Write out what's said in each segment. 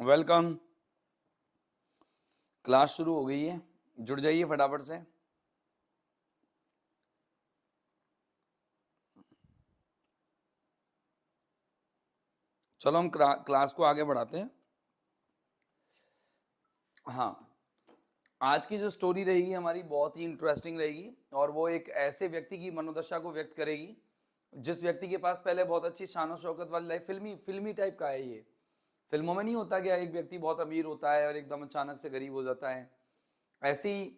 Welcome. Class शुरू हो गई है, जुड़ जाइए फटाफट से। चलो हम क्लास को आगे बढ़ाते हैं। हाँ, आज की जो स्टोरी रहेगी हमारी बहुत ही इंटरेस्टिंग रहेगी और वो एक ऐसे व्यक्ति की मनोदशा को व्यक्त करेगी जिस व्यक्ति के पास पहले बहुत अच्छी शान और शौकत वाली लाइफ, फिल्मी फिल्मी टाइप का है ये। फिल्मों में नहीं होता क्या, एक व्यक्ति बहुत अमीर होता है और एकदम अचानक से गरीब हो जाता है। ऐसे ही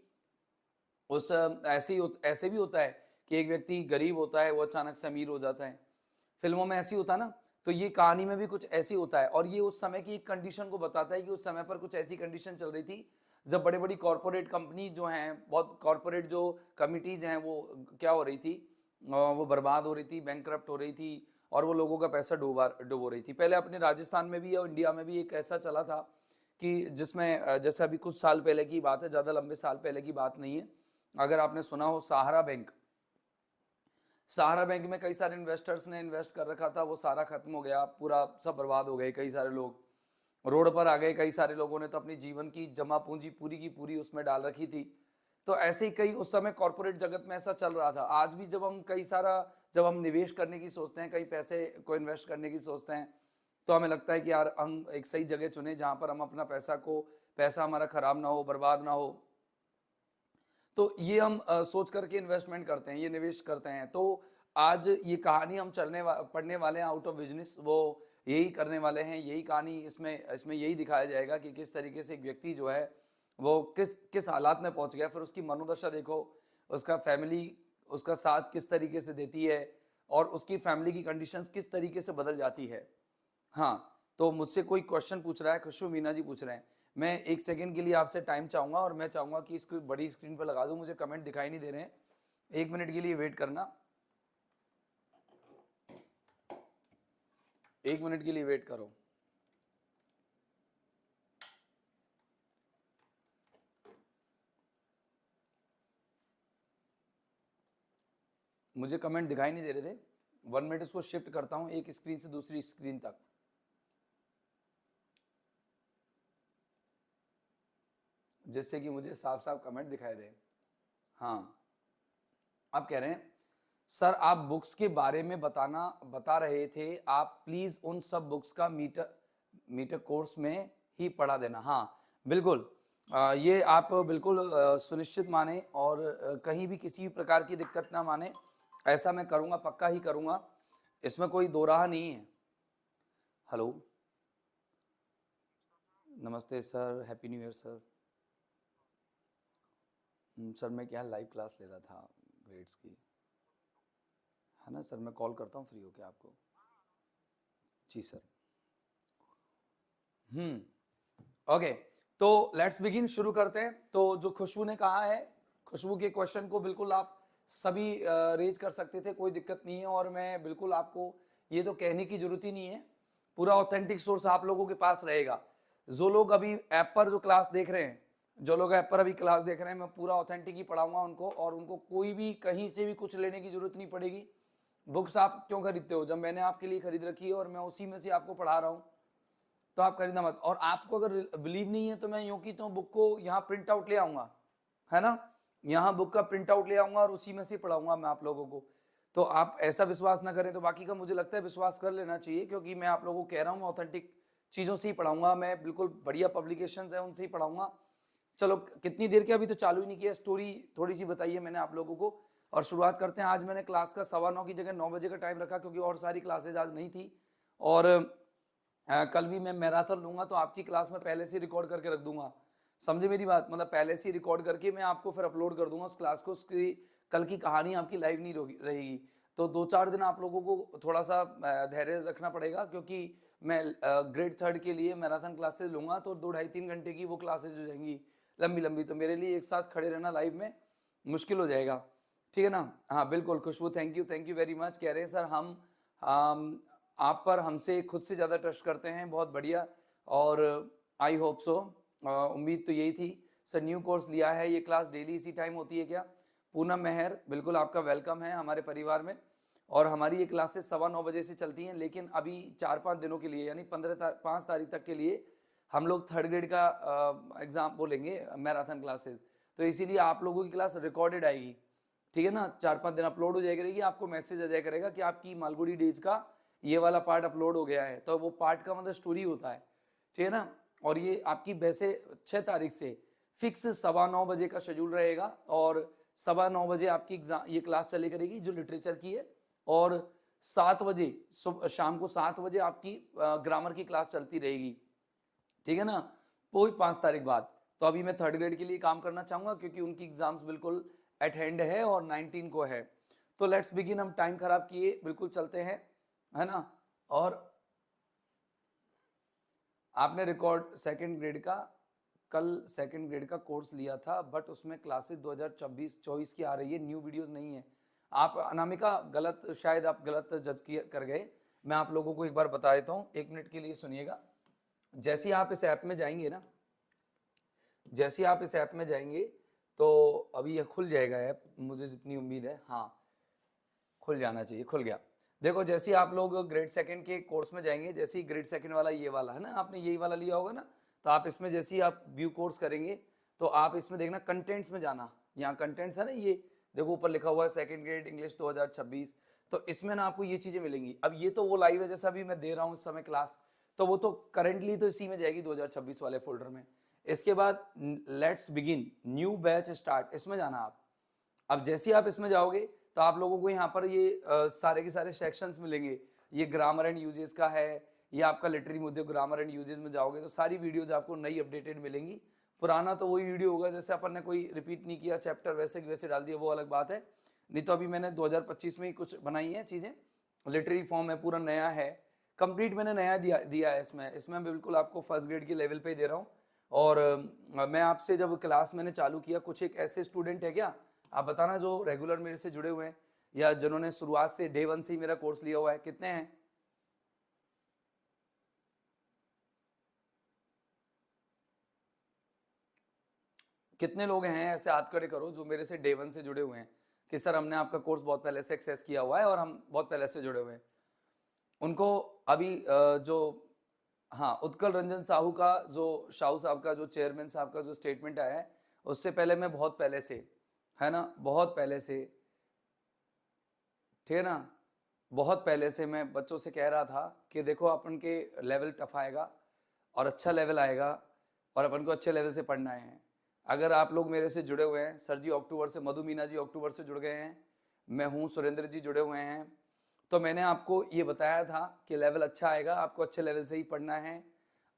उस ऐसे भी होता है कि एक व्यक्ति गरीब होता है, वो अचानक से अमीर हो जाता है। फिल्मों में ऐसी होता है ना, तो ये कहानी में भी कुछ ऐसी होता है और ये उस समय की एक कंडीशन को बताता है कि उस समय पर कुछ ऐसी कंडीशन चल रही थी जब बड़ी बड़ी कॉरपोरेट कंपनी जो हैं, बहुत कॉरपोरेट जो कमिटीज हैं, वो क्या हो रही थी, वो बर्बाद हो रही थी, बैंकरप्ट हो रही थी और वो लोगों का पैसा डुबो रही थी। पहले अपने राजस्थान में भी और इंडिया में भी एक ऐसा चला था कि जिसमें जैसे अभी कुछ साल पहले की बात है, ज़्यादा लंबे साल पहले की बात नहीं है, अगर आपने सुना हो सहारा बैंक। सहारा बैंक में कई सारे इन्वेस्टर्स ने इन्वेस्ट कर रखा था, वो सारा खत्म हो गया, पूरा सब बर्बाद हो गए। कई सारे लोग रोड पर आ गए, कई सारे लोगों ने तो अपनी जीवन की जमा पूंजी पूरी की पूरी उसमें डाल रखी थी। तो ऐसे ही कई उस समय कॉर्पोरेट जगत में ऐसा चल रहा था। आज भी जब हम निवेश करने की सोचते हैं, कई पैसे को इन्वेस्ट करने की सोचते हैं, तो हमें लगता है कि यार हम एक सही जगह चुने जहां पर हम अपना पैसा हमारा खराब ना हो, बर्बाद ना हो। तो ये हम सोच करके इन्वेस्टमेंट करते हैं, ये निवेश करते हैं। तो आज ये कहानी हम पढ़ने वाले हैं आउट ऑफ बिजनेस, वो यही करने वाले हैं। यही कहानी इसमें इसमें यही दिखाया जाएगा कि किस तरीके से एक व्यक्ति जो है वो किस किस हालात में पहुंच गया, फिर उसकी मनोदशा देखो, उसका फैमिली उसका साथ किस तरीके से देती है और उसकी फैमिली की कंडीशंस किस तरीके से बदल जाती है। हाँ, तो मुझसे कोई क्वेश्चन पूछ रहा है, खुशबू मीना जी पूछ रहे हैं। मैं एक सेकंड के लिए आपसे टाइम चाहूंगा और मैं चाहूंगा कि इसको बड़ी स्क्रीन पर लगा दूं, मुझे कमेंट दिखाई नहीं दे रहे हैं। 1 मिनट के लिए वेट करना, 1 मिनट के लिए वेट करो। मुझे कमेंट दिखाई नहीं दे रहे थे। 1 मिनट, इसको शिफ्ट करता हूं एक स्क्रीन से दूसरी स्क्रीन तक, जिससे कि मुझे साफ साफ कमेंट दिखाई दे। हाँ, आप कह रहे हैं सर आप बुक्स के बारे में बता रहे थे, आप प्लीज उन सब बुक्स का मीटर मीटर कोर्स में ही पढ़ा देना। हाँ बिल्कुल, ये आप बिल्कुल सुनिश्चित माने और कहीं भी किसी भी प्रकार की दिक्कत ना माने, ऐसा मैं करूंगा, पक्का ही करूंगा, इसमें कोई दो राह नहीं है। हेलो, नमस्ते sir, happy new year sir. Sir मैं क्या लाइव क्लास ले रहा था ग्रेड्स की, है ना सर, मैं कॉल करता हूँ फ्री होके आपको। जी सर। ओके, तो लेट्स बिगिन, शुरू करते हैं। तो जो खुशबू ने कहा है, खुशबू के क्वेश्चन को बिल्कुल आप सभी रेज कर सकते थे, कोई दिक्कत नहीं है। और मैं बिल्कुल आपको ये तो कहने की जरूरत ही नहीं है, पूरा ऑथेंटिक सोर्स आप लोगों के पास रहेगा। जो लोग अभी ऐप पर जो क्लास देख रहे हैं, जो लोग ऐप पर अभी क्लास देख रहे हैं, मैं पूरा ऑथेंटिक ही पढ़ाऊंगा उनको, और उनको कोई भी कहीं से भी कुछ लेने की जरूरत नहीं पड़ेगी। बुक्स आप क्यों खरीदते हो, जब मैंने आपके लिए खरीद रखी है और मैं उसी में से आपको पढ़ा रहा हूँ, तो आप खरीदना मत। और आपको अगर बिलीव नहीं है तो मैं यूं की तो बुक को यहाँ प्रिंट आउट ले आऊंगा, है ना, यहाँ बुक का प्रिंट आउट ले आऊंगा और उसी में से पढ़ाऊंगा मैं आप लोगों को। तो आप ऐसा विश्वास ना करें तो बाकी का मुझे लगता है विश्वास कर लेना चाहिए, क्योंकि मैं आप लोगों को कह रहा हूँ ऑथेंटिक चीज़ों से ही पढ़ाऊंगा मैं, बिल्कुल बढ़िया पब्लिकेशन है उनसे ही पढ़ाऊंगा। चलो, कितनी देर के, अभी तो चालू ही नहीं किया, स्टोरी थोड़ी सी बताई है मैंने आप लोगों को, और शुरुआत करते हैं। आज मैंने क्लास का 9:15 की जगह 9 बजे का टाइम रखा, क्योंकि और सारी क्लासेज आज नहीं थी। और कल भी मैं मैराथन लूंगा, तो आपकी क्लास में पहले से रिकॉर्ड करके रख दूंगा। समझे मेरी बात, मतलब पहले से रिकॉर्ड करके मैं आपको फिर अपलोड कर दूंगा उस क्लास को। उसकी कल की कहानी आपकी लाइव नहीं रहेगी। तो 2-4 दिन आप लोगों को थोड़ा सा धैर्य रखना पड़ेगा, क्योंकि मैं ग्रेड 3 के लिए मैराथन क्लासेस लूंगा, तो 2-2.5-3 घंटे की वो क्लासेज हो जाएंगी लंबी लंबी, तो मेरे लिए एक साथ खड़े रहना लाइव में मुश्किल हो जाएगा। ठीक है ना। हाँ बिल्कुल खुशबू, थैंक यू वेरी मच। कह रहे हैं सर हम आप पर हमसे खुद से ज़्यादा ट्रस्ट करते हैं, बहुत बढ़िया। और आई होप सो, उम्मीद तो यही थी। सर न्यू कोर्स लिया है, ये क्लास डेली इसी टाइम होती है क्या? पूनम मेहर, बिल्कुल आपका वेलकम है हमारे परिवार में। और हमारी ये क्लासेस 9:15 बजे से चलती हैं, लेकिन अभी 4-5 दिनों के लिए, यानी 5 तारीख तक के लिए हम लोग थर्ड ग्रेड का एग्जाम बोलेंगे मैराथन क्लासेस, तो इसीलिए आप लोगों की क्लास रिकॉर्डेड आएगी, ठीक है ना, 4-5 दिन अपलोड हो जाएगी रहेगी, आपको मैसेज आ जाया करेगा कि आपकी मालगुडी डेज का ये वाला पार्ट अपलोड हो गया है। तो वो पार्ट का मतलब स्टोरी होता है, ठीक है ना। और ये आपकी वैसे 6 तारीख से फिक्स 9:15 बजे का शेड्यूल रहेगा, और 9:15 बजे आपकी एग्जाम ये क्लास चले करेगी जो लिटरेचर की है, और 7 बजे शाम को 7 बजे आपकी ग्रामर की क्लास चलती रहेगी, ठीक है ना, वही 5 तारीख बाद। तो अभी मैं थर्ड ग्रेड के लिए काम करना चाहूंगा क्योंकि उनकी एग्जाम्स बिल्कुल एट हैंड है और 19 को है। तो लेट्स बिगिन, हम टाइम खराब किए बिल्कुल चलते हैं, है ना। और आपने रिकॉर्ड सेकंड ग्रेड का कल सेकंड ग्रेड का कोर्स लिया था, बट उसमें क्लासेस 2024 की आ रही है, न्यू वीडियोस नहीं है। आप अनामिका गलत, शायद आप गलत जज कर गए। मैं आप लोगों को एक बार बता देता हूँ, 1 मिनट के लिए सुनिएगा। जैसे ही आप इस ऐप में जाएंगे ना, जैसे ही आप इस ऐप में जाएंगे तो अभी यह खुल जाएगा ऐप, मुझे जितनी उम्मीद है, हाँ खुल जाना चाहिए, खुल गया। देखो जैसे ही आप लोग ग्रेड सेकंड के कोर्स में जाएंगे, जैसे ही ग्रेड सेकंड वाला ये वाला है ना, आपने यही वाला लिया होगा ना, तो आप इसमें जैसे ही आप व्यू कोर्स करेंगे तो आप इसमें देखना कंटेंट्स में जाना, यहाँ कंटेंट्स है ना, ये देखो ऊपर लिखा हुआ है सेकंड ग्रेड इंग्लिश 2026। तो इसमें ना आपको ये चीजें मिलेंगी। अब ये तो वो लाइव है जैसा अभी मैं दे रहा हूँ इस समय क्लास, तो वो तो करेंटली तो इसी में जाएगी 2026 वाले फोल्डर में। इसके बाद let's begin new batch start, इसमें जाना आप। अब जैसे ही आप इसमें जाओगे तो आप लोगों को यहाँ पर ये सारे के सारे सेक्शंस मिलेंगे। ये ग्रामर एंड यूजेस का है, ये आपका लिटरेरी मुद्दे ग्रामर एंड यूजेस में जाओगे तो सारी वीडियोज आपको नई अपडेटेड मिलेंगी। पुराना तो वही वीडियो होगा, जैसे अपन ने कोई रिपीट नहीं किया चैप्टर, वैसे की वैसे डाल दिया, वो अलग बात है। नहीं तो अभी मैंने 2025 में ही कुछ बनाई है चीज़ें, लिटरेरी फॉर्म है, पूरा नया है, कंप्लीट मैंने नया दिया है इसमें बिल्कुल आपको फर्स्ट ग्रेड के लेवल पे ही दे रहा हूँ। और मैं आपसे जब क्लास मैंने चालू किया, कुछ एक ऐसे स्टूडेंट है क्या, आप बताना जो रेगुलर मेरे से जुड़े हुए हैं या जिन्होंने शुरुआत से डे 1 से ही मेरा कोर्स लिया हुआ है, कितने हैं? कितने लोग हैं ऐसे, हाथ खड़े करो जो मेरे से डे 1 से जुड़े हुए हैं कि सर हमने आपका कोर्स बहुत पहले से एक्सेस किया हुआ है और हम बहुत पहले से जुड़े हुए हैं। उनको अभी जो, हाँ, उत्कल रंजन साहू का जो, साहू साहब का जो चेयरमैन साहब का जो स्टेटमेंट आया है, उससे पहले मैं बहुत पहले से, है ना, बहुत पहले से, ठीक है ना, बहुत पहले से मैं बच्चों से कह रहा था कि देखो अपन के लेवल टफ आएगा और अच्छा लेवल आएगा और अपन को अच्छे लेवल से पढ़ना है। अगर आप लोग मेरे से जुड़े हुए हैं, सर जी अक्टूबर से, मधु मीना जी अक्टूबर से जुड़ गए हैं, मैं हूँ, सुरेंद्र जी जुड़े हुए हैं, तो मैंने आपको ये बताया था कि लेवल अच्छा आएगा, आपको अच्छे लेवल से ही पढ़ना है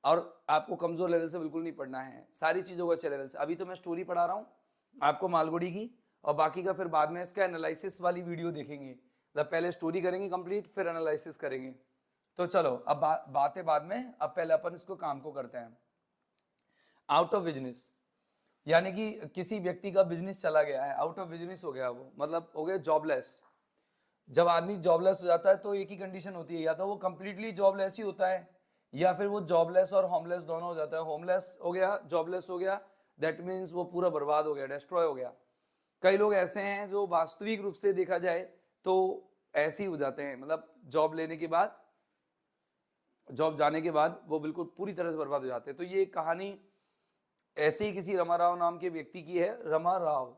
और आपको कमज़ोर लेवल से बिल्कुल नहीं पढ़ना है, सारी चीज़ों को अच्छे लेवल से। अभी तो मैं स्टोरी पढ़ा रहा हूँ आपको मालगुड़ी की, और बाकी का फिर बाद में इसका एनालिसिस वाली वीडियो देखेंगे, मतलब पहले स्टोरी करेंगे कंप्लीट, फिर एनालिसिस करेंगे। तो चलो अब बातें बाद में, अब पहले अपन इसको काम को करते हैं। आउट ऑफ बिजनेस, यानी कि किसी व्यक्ति का बिजनेस चला गया है, आउट ऑफ बिजनेस हो गया, वो मतलब हो गया जॉबलेस। जब आदमी जॉबलेस हो जाता है तो एक ही कंडीशन होती है, या तो वो कंप्लीटली जॉबलेस ही होता है या फिर वो जॉबलेस और होमलेस दोनों हो जाता है। होमलेस हो गया, जॉबलेस हो गया, दैट मीन्स वो पूरा बर्बाद हो गया, डिस्ट्रॉय हो गया। कई लोग ऐसे हैं जो वास्तविक रूप से देखा जाए तो ऐसे ही हो जाते हैं, मतलब जॉब लेने के बाद, जॉब जाने के बाद वो बिल्कुल पूरी तरह से बर्बाद हो जाते हैं। तो ये कहानी ऐसे ही किसी रमा राव नाम के व्यक्ति की है, रमा राव,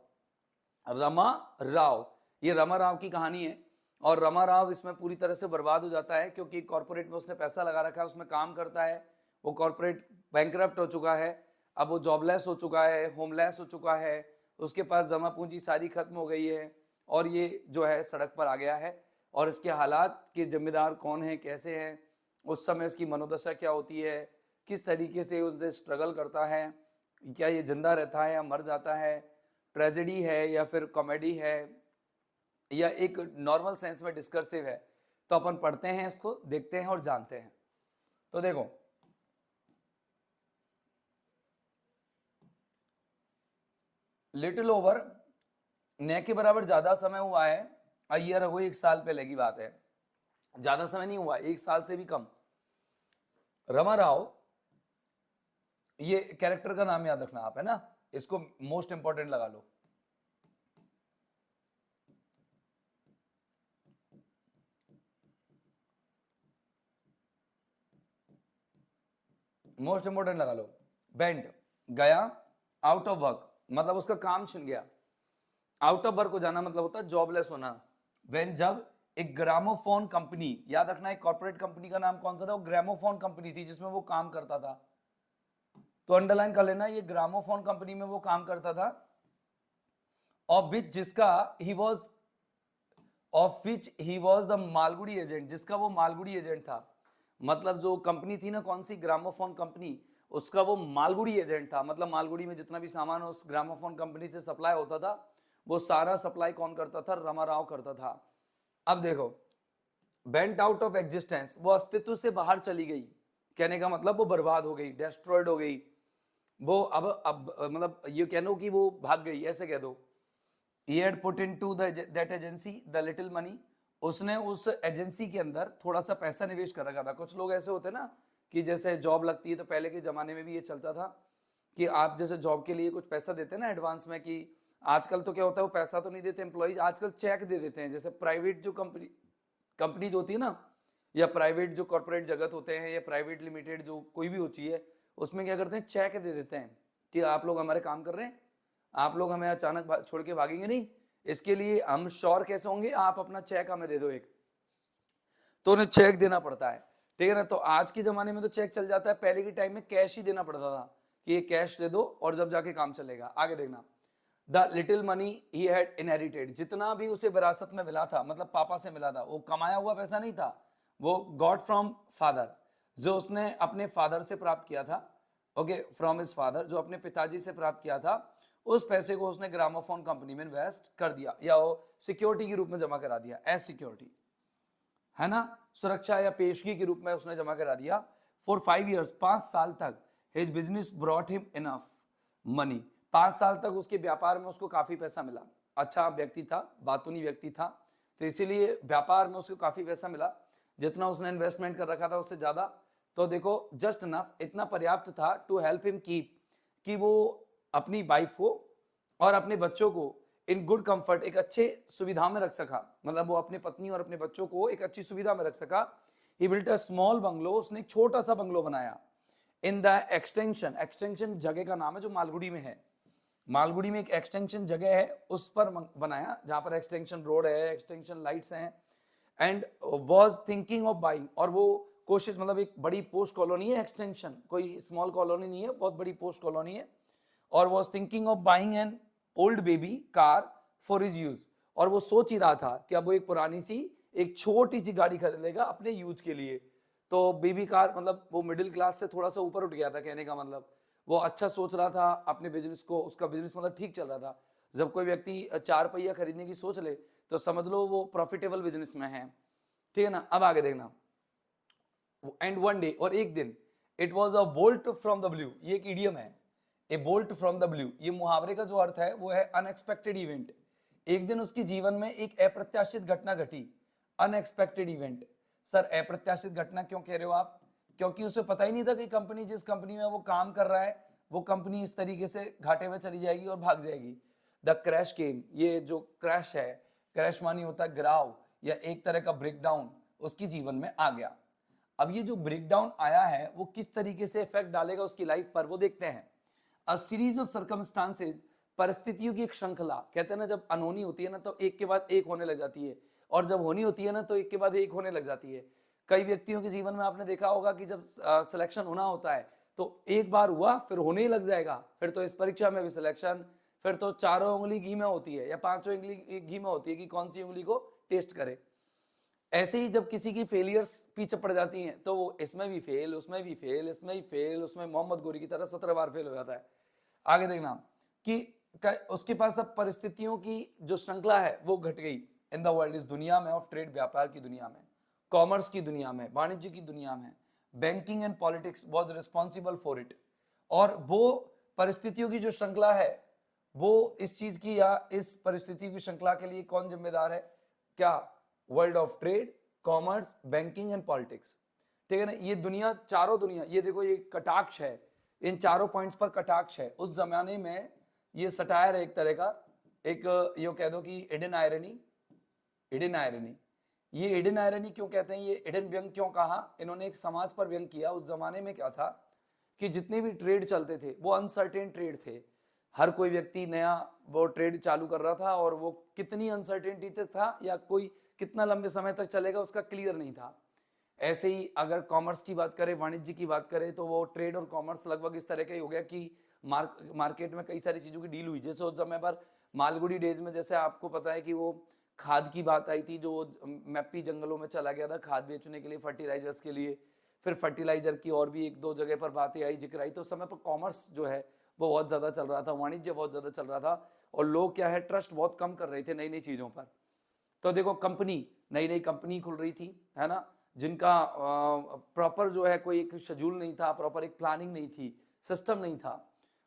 रमा राव, ये रमा राव की कहानी है। और रमा राव इसमें पूरी तरह से बर्बाद हो जाता है क्योंकि कॉर्पोरेट में उसने पैसा लगा रखा है, उसमें काम करता है, वो कॉर्पोरेट बैंकरप्ट हो चुका है, अब वो जॉबलेस हो चुका है, होमलेस हो चुका है, उसके पास जमा पूंजी सारी खत्म हो गई है और ये जो है सड़क पर आ गया है। और इसके हालात के जिम्मेदार कौन है, कैसे हैं, उस समय उसकी मनोदशा क्या होती है, किस तरीके से उससे स्ट्रगल करता है, क्या ये जिंदा रहता है या मर जाता है, ट्रेजेडी है या फिर कॉमेडी है या एक नॉर्मल सेंस में डिस्कर्सिव है, तो अपन पढ़ते हैं, इसको देखते हैं और जानते हैं। तो देखो, लिटिल ओवर, न के बराबर ज्यादा समय हुआ है, ईयर अगो, 1 साल पहले की बात है, ज्यादा समय नहीं हुआ, 1 साल से भी कम। रमा राव, ये कैरेक्टर का नाम याद रखना आप, है ना, इसको मोस्ट इंपॉर्टेंट लगा लो। मोस्ट इंपोर्टेंट लगा लो। बेंट, गया, आउट ऑफ वर्क मतलब उसका काम छिन गया। आउट ऑफ वर्क हो जाना मतलब होता है जॉबलेस होना। वेन, जब एक ग्रामोफोन कंपनी, याद रखना एक कॉर्पोरेट कंपनी का नाम कौन सा था, वो ग्रामोफोन कंपनी थी जिसमें वो काम करता था। तो अंडरलाइन कर लेना, ये ग्रामोफोन कंपनी में वो काम करता था। ऑफ विच जिसका he was of which he was the Malgudi agent, जिसका वो मालगुडी एजेंट था। मतलब जो कंपनी थी ना, कौन सी, ग्रामोफोन कंपनी, उसका वो मालगुडी एजेंट था। मतलब मालगुडी में जितना भी सामान उस ग्रामोफोन कंपनी से सप्लाई होता था, वो सारा सप्लाई कौन करता था, रमाराव करता था। अब देखो, बेंट आउट ऑफ एग्जिस्टेंस, वो अस्तित्व से बाहर चली गई। कहने का मतलब वो बर्बाद हो गई, डेस्ट्रॉयड हो गई। वो अब मतलब ये कह लो कि वो भाग गई, ऐसे कह दो। He had put into that agency the little money, उसने उस एजेंसी के अंदर थोड़ा सा पैसा निवेश कर रखा था। कुछ लोग ऐसे होते हैं ना कि जैसे जॉब लगती है, तो पहले के जमाने में भी ये चलता था कि आप जैसे जॉब के लिए कुछ पैसा देते हैं ना एडवांस में, कि आजकल तो क्या होता है, वो पैसा तो नहीं देते एम्प्लॉइज, आजकल चेक दे देते हैं। जैसे प्राइवेट जो कंपनी होती है ना, या प्राइवेट जो कॉर्पोरेट जगत होते हैं, या प्राइवेट लिमिटेड जो कोई भी होती है, उसमें क्या करते हैं, चेक दे देते हैं कि आप लोग हमारे काम कर रहे हैं, आप लोग हमें अचानक छोड़ के भागेंगे नहीं, इसके लिए हम श्योर कैसे होंगे, आप अपना चेक हमें दे दो एक। तो उन्हें चेक देना पड़ता है, ठीक है ना। तो आज के जमाने में तो चेक चल जाता है, पहले के टाइम में कैश ही देना पड़ता था कि ये कैश दे दो और जब जाके काम चलेगा। आगे देखना, the little money he had inherited, जितना भी उसे विरासत में मिला था, मतलब पापा से मिला था, वो कमाया हुआ पैसा नहीं था, वो गॉट फ्रॉम फादर, जो उसने अपने फादर से प्राप्त किया था। ओके, फ्रॉम हिज फादर, जो अपने पिताजी से प्राप्त किया था, उस पैसे को उसने ग्रामोफोन कंपनी में इन्वेस्ट कर दिया, या वो सिक्योरिटी के रूप में जमा करा दिया, एज सिक्योरिटी, है ना, सुरक्षा या पेशगी के रूप में उसने जमा करा दिया। फॉर 5 years, 5 साल तक, his business brought him enough money, 5 साल तक उसके व्यापार में उसको काफी पैसा मिला। अच्छा व्यक्ति था, बातूनी व्यक्ति था, तो इसीलिए व्यापार में उसको काफी पैसा मिला, जितना उसने इन्वेस्टमेंट कर रखा था उससे ज्यादा। तो देखो, जस्ट इनफ, इतना पर्याप्त था, टू हेल्प हिम कीप, कि वो अपनी वाइफ को और अपने बच्चों को इन गुड कंफर्ट, एक अच्छे सुविधा में रख सका। मतलब वो अपनी पत्नी और अपने बच्चों को एक अच्छी सुविधा में रख सका। ही बिल्ट अ स्मॉल बंगलो, उसने एक छोटा सा बंगलो बनाया। इन द एक्सटेंशन, एक्सटेंशन जगह का नाम है जो मालगुड़ी में है, मालगुड़ी में एक एक्सटेंशन जगह है, उस पर बनाया, जहां पर एक्सटेंशन रोड है, एक्सटेंशन लाइट्स हैं। And was thinking of buying, और वो कोशिश, मतलब एक बड़ी पोस्ट कॉलोनी है एक्सटेंशन, कोई स्मॉल कॉलोनी नहीं है, बहुत बड़ी पोस्ट कॉलोनी है। और was thinking of buying an old baby car for his use, और वो सोच ही रहा था कि अब वो एक पुरानी सी, एक छोटी सी गाड़ी खरीद लेगा अपने यूज के लिए। तो बेबी कार मतलब वो मिडिल क्लास से थोड़ा सा ऊपर उठ गया था, कहने का मतलब वो अच्छा सोच रहा था अपने बिजनेस को, उसका बिजनेस मतलब ठीक चल रहा था। जब कोई व्यक्ति 4 पहिया खरीदने की सोच ले, तो समझ लो वो प्रॉफिटेबल बिजनेस में है, ठीक है ना। अब आगे देखना, एंड वन डे, और एक दिन, it was a bolt from the blue, ये एक इडियम है, ए बोल्ट फ्रॉम द ब्लू, ये मुहावरे का जो अर्थ है वो है अनएक्सपेक्टेड इवेंट। एक दिन उसके जीवन में एक अप्रत्याशित घटना घटी, अनएक्सपेक्टेड इवेंट। सर अप्रत्याशित घटना क्यों कह रहे हो आप, क्योंकि उसे पता ही नहीं था कि कंपनी, जिस कंपनी में वो काम कर रहा है, वो कंपनी इस तरीके से घाटे में चली जाएगी और भाग जाएगी। द क्रैश केम, ये जो क्रैश है, क्रैश मानी होता है गिराव या एक तरह का ब्रेकडाउन, उसकी जीवन में आ गया। अब ये जो ब्रेकडाउन आया है वो किस तरीके से इफेक्ट डालेगा उसकी लाइफ पर, वो देखते हैं। अ सीरीज ऑफ सर्कमस्टांसेस, परिस्थितियों की एक श्रृंखला, कहते हैं ना जब अनहोनी होती है ना तो एक के बाद एक होने लग जाती है, और जब होनी होती है ना तो एक के बाद एक होने लग जाती है। कई व्यक्तियों के जीवन में आपने देखा होगा कि जब सिलेक्शन होना होता है तो एक बार हुआ फिर होने ही लग जाएगा, फिर तो इस परीक्षा में भी सिलेक्शन, फिर तो चारों उंगली घी में होती है या पांचों उंगली घी में होती है कि कौन सी उंगली को टेस्ट करे। ऐसे ही जब किसी की फेलियर्स पीछे पड़ जाती हैं तो वो इसमें भी फेल, उसमें भी फेल, इसमें भी फेल, उसमें मोहम्मद गोरी की तरह 17 बार फेल हो जाता है। आगे देखना कि उसके पास अब परिस्थितियों की जो श्रृंखला है वो घट गई। इन द वर्ल्ड, इस दुनिया में ऑफ ट्रेड, व्यापार की दुनिया में, कॉमर्स की दुनिया में, वाणिज्य की दुनिया में, banking and politics was responsible for it. और वो परिस्थितियों की जो श्रृंखला है, वो इस चीज की या इस परिस्थिति की श्रृंखला के लिए कौन जिम्मेदार है, क्या, world of trade, commerce, banking and politics, ठीक है ना। ये दुनिया, चारों दुनिया, ये देखो ये कटाक्ष है, इन चारों पॉइंट्स पर कटाक्ष है। उस जमाने में ये सटायर है एक तरह का, एक यो कह दो कि हिडन आयरनी, हिडन आयरनी। ये हिडन आयरनी क्यों कहते हैं, ये हिडन व्यंग क्यों कहा, इन्होंने एक समाज पर व्यंग किया। उस जमाने में क्या था कि जितने भी ट्रेड चलते थे वो अनसर्टेन ट्रेड थे। हर कोई व्यक्ति नया वो ट्रेड चालू कर रहा था और वो कितनी अनसर्टेनिटी तक था या कोई कितना लंबे समय तक चलेगा उसका क्लियर नहीं था। ऐसे ही अगर कॉमर्स की बात करें, वाणिज्य की बात करें, तो वो ट्रेड और कॉमर्स लगभग इस तरह का ही हो गया कि मार्केट में कई सारी चीज़ों की डील हुई। जैसे उस समय पर मालगुडी डेज में, जैसे आपको पता है कि वो खाद की बात आई थी, जो मैप्पी जंगलों में चला गया था खाद बेचने के लिए, फर्टिलाइजर्स के लिए। फिर फर्टिलाइजर की और भी एक दो जगह पर बातें आई, जिक्र आई। तो उस समय पर कॉमर्स जो है वो बहुत ज़्यादा चल रहा था, वाणिज्य बहुत ज़्यादा चल रहा था, और लोग क्या है ट्रस्ट बहुत कम कर रहे थे नई नई चीज़ों पर। तो देखो कंपनी, नई नई कंपनी खुल रही थी, है ना, जिनका प्रॉपर जो है कोई एक शेड्यूल नहीं था, प्रॉपर एक प्लानिंग नहीं थी, सिस्टम नहीं था।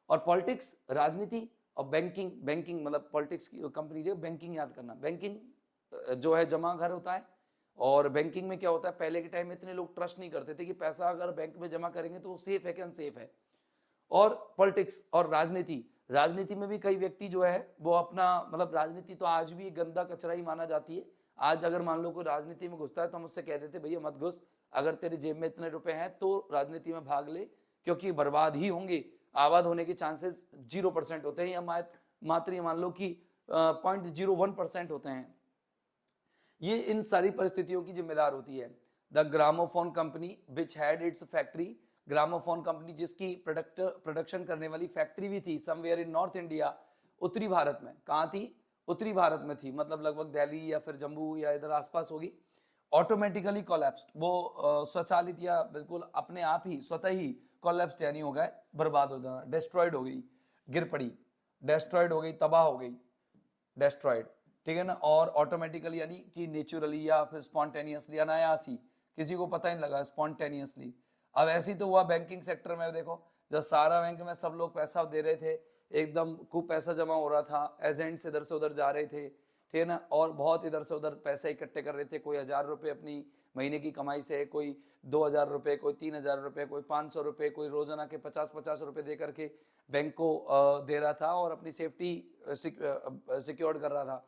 और पॉलिटिक्स, राजनीति और बैंकिंग, बैंकिंग मतलब पॉलिटिक्स की कंपनी जो बैंकिंग, याद करना, बैंकिंग जो है जमा घर होता है। और बैंकिंग में क्या होता है, पहले के टाइम में इतने लोग ट्रस्ट नहीं करते थे कि पैसा अगर बैंक में जमा करेंगे तो वो सेफ है कि अनसेफ है। और पॉलिटिक्स और राजनीति, राजनीति में भी कई व्यक्ति जो है वो अपना मतलब, राजनीति तो आज भी गंदा कचरा ही माना जाती है। आज अगर मान लो कोई राजनीति में घुसता है तो हम उससे कह देते भैया मत घुस, अगर तेरे जेब में इतने रुपए हैं तो राजनीति में भाग ले, क्योंकि बर्बाद ही होंगे, आबाद होने के चांसेस 0% होते हैं, या मात्र ये मान लो कि 0.01% होते हैं। ये इन सारी परिस्थितियों की जिम्मेदार होती है। The gramophone company which had it's factory, gramophone company जिसकी प्रोडक्शन करने वाली फैक्ट्री भी थी समवेयर इन नॉर्थ इंडिया, उत्तरी भारत में। कहाँ थी? उत्तरी भारत में थी, मतलब लगभग दिल्ली या फिर जम्मू या इधर आसपास होगी। ऑटोमेटिकली कोलैप्स्ड, वो स्वचालित या बिल्कुल अपने आप ही स्वतः ही कोलैप्स्ड, यानी हो गए बर्बाद हो जाना, डिस्ट्रॉयड हो गई, गिर पड़ी, डिस्ट्रॉयड हो गई, तबाह हो गई, डिस्ट्रॉयड, ठीक है ना। और ऑटोमेटिकली यानी कि नेचुरली या फिर स्पॉन्टेनियसली, अनायास ही, किसी को पता नहीं लगा, स्पॉन्टेनियसली। अब ऐसे ही तो हुआ बैंकिंग सेक्टर में। देखो जब सारा बैंक में सब लोग पैसा दे रहे थे, एकदम खूब पैसा जमा हो रहा था, एजेंट्स इधर से उधर जा रहे थे, ठीक है ना, और बहुत इधर से उधर पैसे इकट्ठे कर रहे थे। कोई 1000 रुपये अपनी महीने की कमाई से, कोई 2000 रुपये, कोई 3000 रुपये, कोई 500 रुपये, कोई रोजाना के 50-50 रुपये दे करके बैंक को दे रहा था और अपनी सेफ्टी सिक्योर कर रहा था,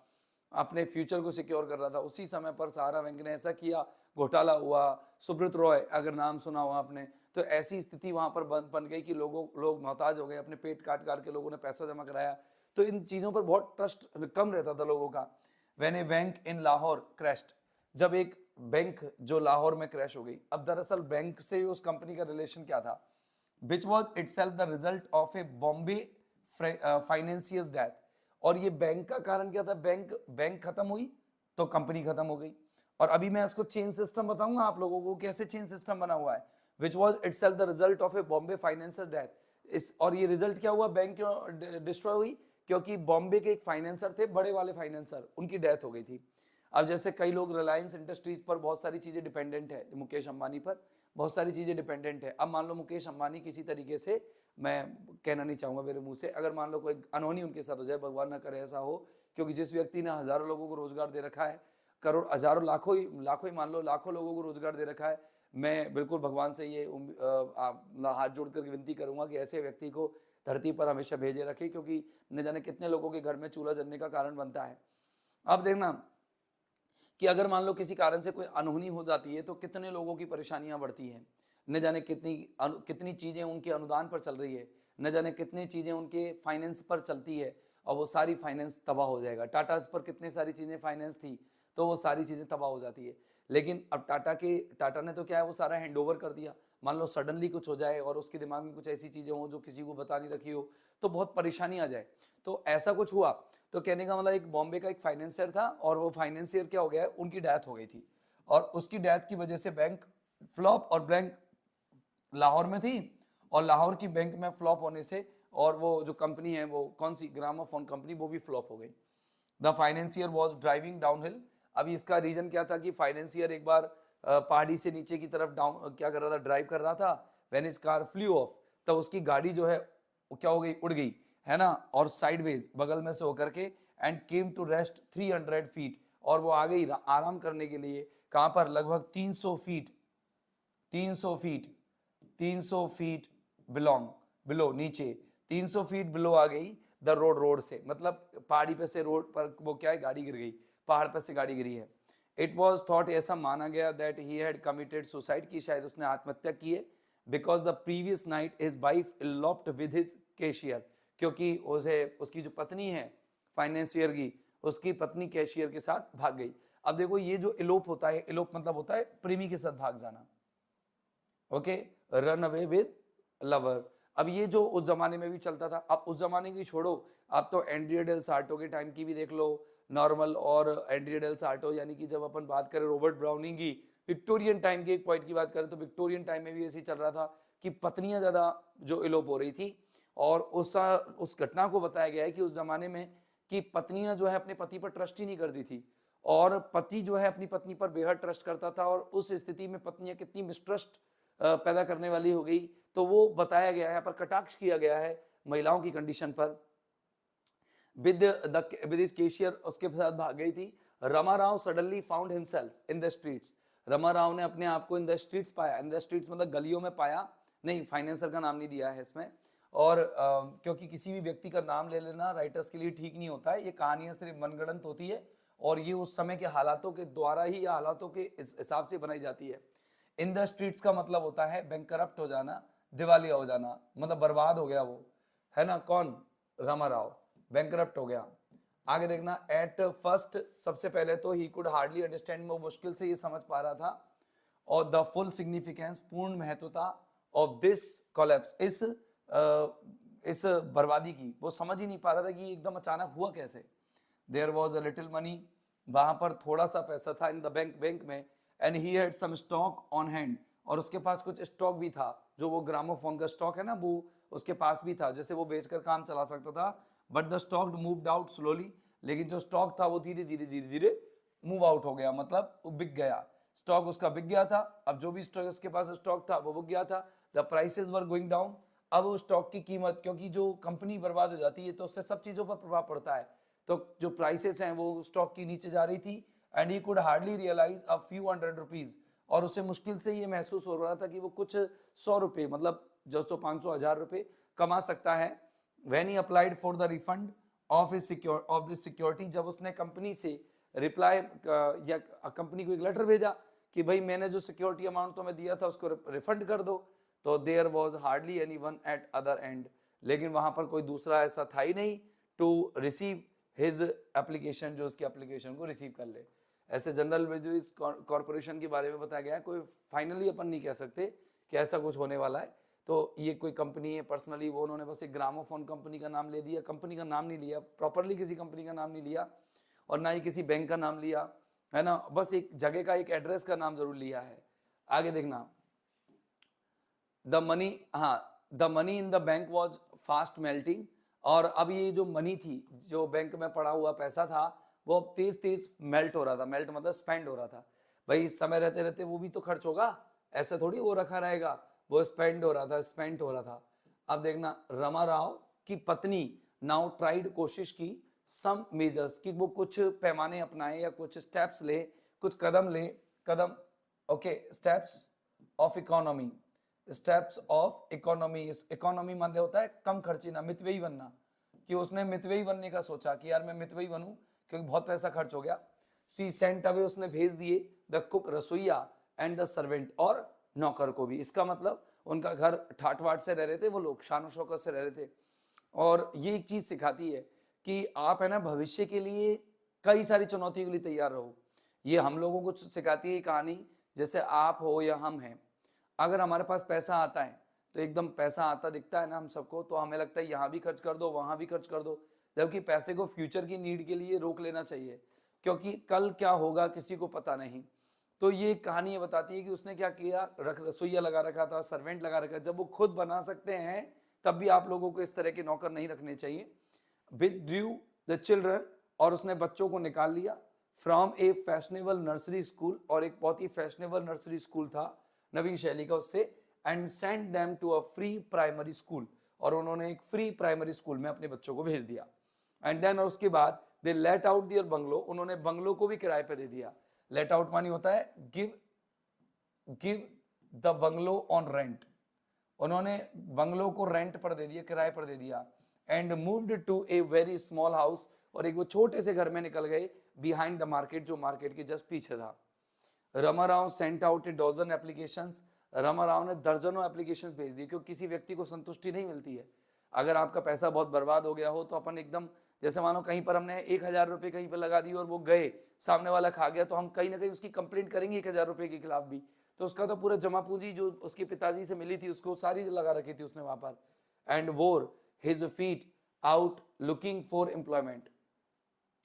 अपने फ्यूचर को सिक्योर कर रहा था। उसी समय पर सहारा बैंक ने ऐसा किया, घोटाला हुआ, सुब्रत रॉय अगर नाम सुना हुआ आपने, तो ऐसी स्थिति वहां पर बन गई कि लोग मोहताज हो गए, अपने पेट काट काट के लोगों ने पैसा जमा कराया। तो इन चीज़ों पर बहुत ट्रस्ट कम रहता था लोगों का। When A bank in Lahore crashed, जब एक बैंक जो लाहौर में क्रैश हो गई। अब दरअसल बैंक से उस कंपनी का रिलेशन क्या था, which was itself the result of A Bombay financiers death. और ये बैंक का कारण क्या था, बैंक खत्म हुई तो कंपनी खत्म हो गई। और अभी मैं उसको चेन सिस्टम बताऊंगा आप लोगों को, कैसे चेन सिस्टम बना हुआ है। Which was itself the result of A Bombay financiers death. और ये रिजल्ट क्या हुआ, बैंक क्यों डिस्ट्रॉय हुई, क्योंकि बॉम्बे के एक फाइनेंसर थे, बड़े वाले फाइनेंसर, उनकी डेथ हो गई थी। अब जैसे कई लोग रिलायंस इंडस्ट्रीज पर बहुत सारी चीज़ें डिपेंडेंट है, मुकेश अंबानी पर बहुत सारी चीज़ें डिपेंडेंट है। अब मान लो मुकेश अंबानी किसी तरीके से, मैं कहना नहीं चाहूँगा मेरे मुंह से, अगर मान लो कोई अनहोनी उनके साथ हो जाए, भगवान ना करे ऐसा हो, क्योंकि जिस व्यक्ति ने हज़ारों लोगों को रोजगार दे रखा है, करोड़ हज़ारों लाखों ही मान लो, लाखों लोगों को रोजगार दे रखा है, मैं बिल्कुल भगवान से ये हाथ जोड़ कर विनती करूँगा कि ऐसे व्यक्ति को धरती पर हमेशा भेजे रखे, क्योंकि न जाने कितने लोगों के घर में चूल्हा जलने का कारण बनता है। अब देखना कि अगर मान लो किसी कारण से कोई अनहोनी हो जाती है तो कितने लोगों की परेशानियां बढ़ती हैं, न जाने कितनी चीज़ें उनके अनुदान पर चल रही है, न जाने कितनी चीज़ें उनके फाइनेंस पर चलती है, और वो सारी फाइनेंस तबाह हो जाएगा। टाटास पर कितनी सारी चीज़ें फाइनेंस थी, तो वो सारी चीज़ें तबाह हो जाती है। लेकिन अब टाटा ने तो क्या है, वो सारा हैंड ओवर कर दिया। मान लो सडनली कुछ हो जाए और उसके दिमाग में कुछ ऐसी चीज़ें हो जो किसी को बता नहीं रखी हो, तो बहुत परेशानी आ जाए। तो ऐसा कुछ हुआ। तो कहने का मतलब एक बॉम्बे का एक फाइनेंसियर था, और वो फाइनेंसियर क्या हो गया, उनकी डेथ हो गई थी, और उसकी डेथ की वजह से बैंक फ्लॉप, और बैंक लाहौर में थी, और लाहौर की बैंक में फ्लॉप होने से, और वो जो कंपनी है वो कौन सी, ग्रामोफोन कंपनी, वो भी फ्लॉप हो गई। The financier was driving downhill. अभी इसका रीजन क्या था कि फाइनेंसियर एक बार पहाड़ी से नीचे की तरफ डाउन क्या कर रहा था, ड्राइव कर रहा था। When his car flew off, तब उसकी गाड़ी जो है वो क्या हो गई, उड़ गई, है ना, और साइडवेज बगल में से होकर के, and came to rest 300 feet, और वो आ गई आराम करने के लिए। कहाँ पर, लगभग 300 फीट, 300 फीट, 300 फीट बिलो नीचे, 300 फीट बिलो आ गई द रोड से, मतलब पहाड़ी पे से रोड पर वो क्या है, गाड़ी गिर गई, पहाड़ पर से गाड़ी गिरी है। इट वॉज थॉट, ऐसा माना गया, that he had committed suicide, की शायद उसने आत्महत्या की है। Because the previous night his wife eloped with his cashier, क्योंकि उसे उसकी जो पत्नी है फाइनेंशियर की, उसकी पत्नी कैशियर के साथ भाग गई। अब देखो ये जो इलोप होता है, इलोप मतलब होता है प्रेमी के साथ भाग जाना, okay, run away with lover. अब ये जो उस जमाने में भी चलता था, अब उस जमाने की छोड़ो, आप तो एंड्रिया डेल सार्टो के टाइम की भी देख लो, नॉर्मल और एंड्रिया डेल सार्टो, यानी कि जब अपन बात करें रॉबर्ट ब्राउनिंग की, विक्टोरियन टाइम के एक पॉइंट की बात करें तो विक्टोरियन टाइम में भी ऐसे ही चल रहा था कि पत्नियां ज्यादा जो इलोप हो रही थी। और उस घटना को बताया गया है कि उस जमाने में कि पत्नियां जो है अपने पति पर ट्रस्ट ही नहीं करती थी, और पति जो है अपनी पत्नी पर बेहद ट्रस्ट करता था, और उस स्थिति में पत्नियां कितनी मिसट्रस्ट पैदा करने वाली हो गई, तो वो बताया गया है, यहाँ पर कटाक्ष किया गया है महिलाओं की कंडीशन पर। विद हिज कैशियर उसके साथ भाग गई थी। Rama Rao suddenly found himself in the streets, Rama Rao ने अपने आप को इन द स्ट्रीट्स पाया, इन द स्ट्रीट्स मतलब गलियों में पाया, नहीं फाइनेंसर का नाम नहीं दिया है इसमें, और क्योंकि किसी भी व्यक्ति का नाम ले लेना राइटर्स के लिए ठीक नहीं होता है, ये कहानियां सिर्फ मनगढ़ंत होती है और ये उस समय के हालातों के द्वारा ही या हालातों के हिसाब से बनाई जाती है। इन द स्ट्रीट्स का मतलब होता है बैंकरप्ट हो जाना, दिवालिया हो जाना, मतलब बर्बाद हो गया वो, है ना, कौन, रमा राव बैंकरप्ट हो गया। आगे देखना, एट फर्स्ट सबसे पहले तो ही कुड हार्डली अंडरस्टैंड, वो मुश्किल से ये समझ पा रहा था, और द फुल सिग्निफिकेंस पूर्ण महत्वता ऑफ दिस कोलैप्स, इस बर्बादी की वो समझ ही नहीं पा रहा था कि एकदम अचानक हुआ कैसे। There was a little money, वहां पर थोड़ा सा पैसा था इन द बैंक में, and he had some stock on hand, और उसके पास कुछ स्टॉक भी था, जो वो ग्रामोफोन का स्टॉक है ना, वो उसके पास भी था, जैसे वो बेचकर काम चला सकता था। But the stock moved out slowly, लेकिन जो स्टॉक था वो धीरे धीरे मूव आउट हो गया, मतलब वो बिक गया, स्टॉक उसका बिक गया था। अब जो भी स्टॉक उसके पास स्टॉक था वो बिक गया था। The prices were going down, अब उस स्टॉक की कीमत, क्योंकि जो कंपनी बर्बाद हो जाती है तो उससे सब चीजों पर प्रभाव पड़ता है, तो जो प्राइसेस हैं वो स्टॉक की नीचे जा रही थी। And he could hardly realise a few hundred rupees, और उसे मुश्किल से ये महसूस हो रहा था कि वो कुछ 100 रुपये, मतलब जो 500 1000 रुपये कमा सकता है। When he applied for the refund of this security, जब उसने कंपनी से रिप्लाई या कंपनी को एक लेटर भेजा कि भाई मैंने जो सिक्योरिटी अमाउंट तो मैं दिया था उसको रिफंड कर दो, तो there was hardly anyone at other end, लेकिन वहां पर कोई दूसरा ऐसा था ही नहीं टू रिसीव हिज एप्लीकेशन, जो उसकी एप्लीकेशन को रिसीव कर ले। ऐसे जनरल बिजलीज कॉरपोरेशन के बारे में बताया गया है, कोई फाइनली अपन नहीं कह सकते कि ऐसा कुछ होने वाला है। तो ये कोई कंपनी है पर्सनली, वो उन्होंने बस एक ग्रामोफोन कंपनी का नाम ले दिया, कंपनी का नाम नहीं लिया प्रॉपरली, किसी कंपनी का नाम नहीं लिया, और ना ही किसी बैंक का नाम लिया, है ना, बस एक जगह का एक एड्रेस का नाम जरूर लिया है। आगे देखना, द मनी, हाँ, the money in the bank was fast melting, और अब ये जो मनी थी, जो बैंक में पड़ा हुआ पैसा था, वो अब तेज तेज मेल्ट हो रहा था, मेल्ट मतलब स्पेंड हो रहा था, भाई समय रहते रहते वो भी तो खर्च होगा, ऐसा थोड़ी वो रखा रहेगा, वो स्पेंड हो रहा था, स्पेंड हो रहा था। अब देखना, रमा राव की पत्नी नाउ ट्राइड, कोशिश की, सम मेजर्स, कि वो कुछ पैमाने अपनाए या कुछ स्टेप्स ले, कुछ कदम ले, कदम, okay, steps of economy, steps of economy, economy मान होता है कम खर्ची ना, मितव्ययी बनना, कि उसने मितव्ययी बनने का सोचा कि यार मैं मितव्ययी बनूं क्योंकि बहुत पैसा खर्च हो गया। सी सेंट अवे, उसने भेज दिए द कुक, रसोईया, एंड द सर्वेंट, और नौकर को भी, इसका मतलब उनका घर ठाट वाट से रह रहे थे वो लोग, शान शौकत से रह रहे थे। और ये एक चीज सिखाती है कि आप है ना भविष्य के लिए कई सारी चुनौतियों के लिए तैयार रहो। ये हम लोगों को सिखाती है कहानी, जैसे आप हो या हम हैं, अगर हमारे पास पैसा आता है तो एकदम पैसा आता दिखता है ना हम सबको, तो हमें लगता है यहाँ भी खर्च कर दो वहां भी खर्च कर दो, जबकि पैसे को फ्यूचर की नीड के लिए रोक लेना चाहिए, क्योंकि कल क्या होगा किसी को पता नहीं। तो ये कहानी ये बताती है कि उसने क्या किया, रसोईया लगा रखा था, सर्वेंट लगा रखा, जब वो खुद बना सकते हैं तब भी आप लोगों को इस तरह के नौकर नहीं रखने चाहिए। विथड्रू द चिल्ड्रन, और उसने बच्चों को निकाल लिया, from A fashionable nursery school, और एक बहुत ही फैशनेबल नर्सरी स्कूल था नवीन शैली का उससे, and send them to a free primary school, और उन्होंने एक फ्री प्राइमरी स्कूल में अपने बच्चों को भेज दिया। एंड देन, और उसके बाद दे लेट आउट दियर बंगलो, उन्होंने बंगलो को भी किराए पे दे दिया। लेट आउट मानी होता है give the bungalow on rent, उन्होंने बंगलो को रेंट पर दे दिया, किराए पर दे दिया। And moved to a very small house, और एक वो छोटे से घर में निकल गए, बिहाइंड द मार्केट, जो मार्केट के जस्ट पीछे था। Rama Rao sent out a dozen applications, Rama Rao ने दर्जनों एप्लीकेशंस भेज दी, क्योंकि किसी व्यक्ति को संतुष्टि नहीं मिलती है। अगर आपका पैसा बहुत बर्बाद हो गया हो तो अपन एकदम, जैसे मानो कहीं पर हमने 1,000 रुपये कहीं पर लगा दी और वो गए, सामने वाला खा गया, तो हम कहीं ना कहीं उसकी कंप्लेंट करेंगे 1,000 रुपये के खिलाफ भी। तो उसका तो पूरा जमा पूंजी जो उसके पिताजी से मिली थी उसको सारी लगा रखी थी उसने वहां पर। एंड वोर his feet out looking for employment,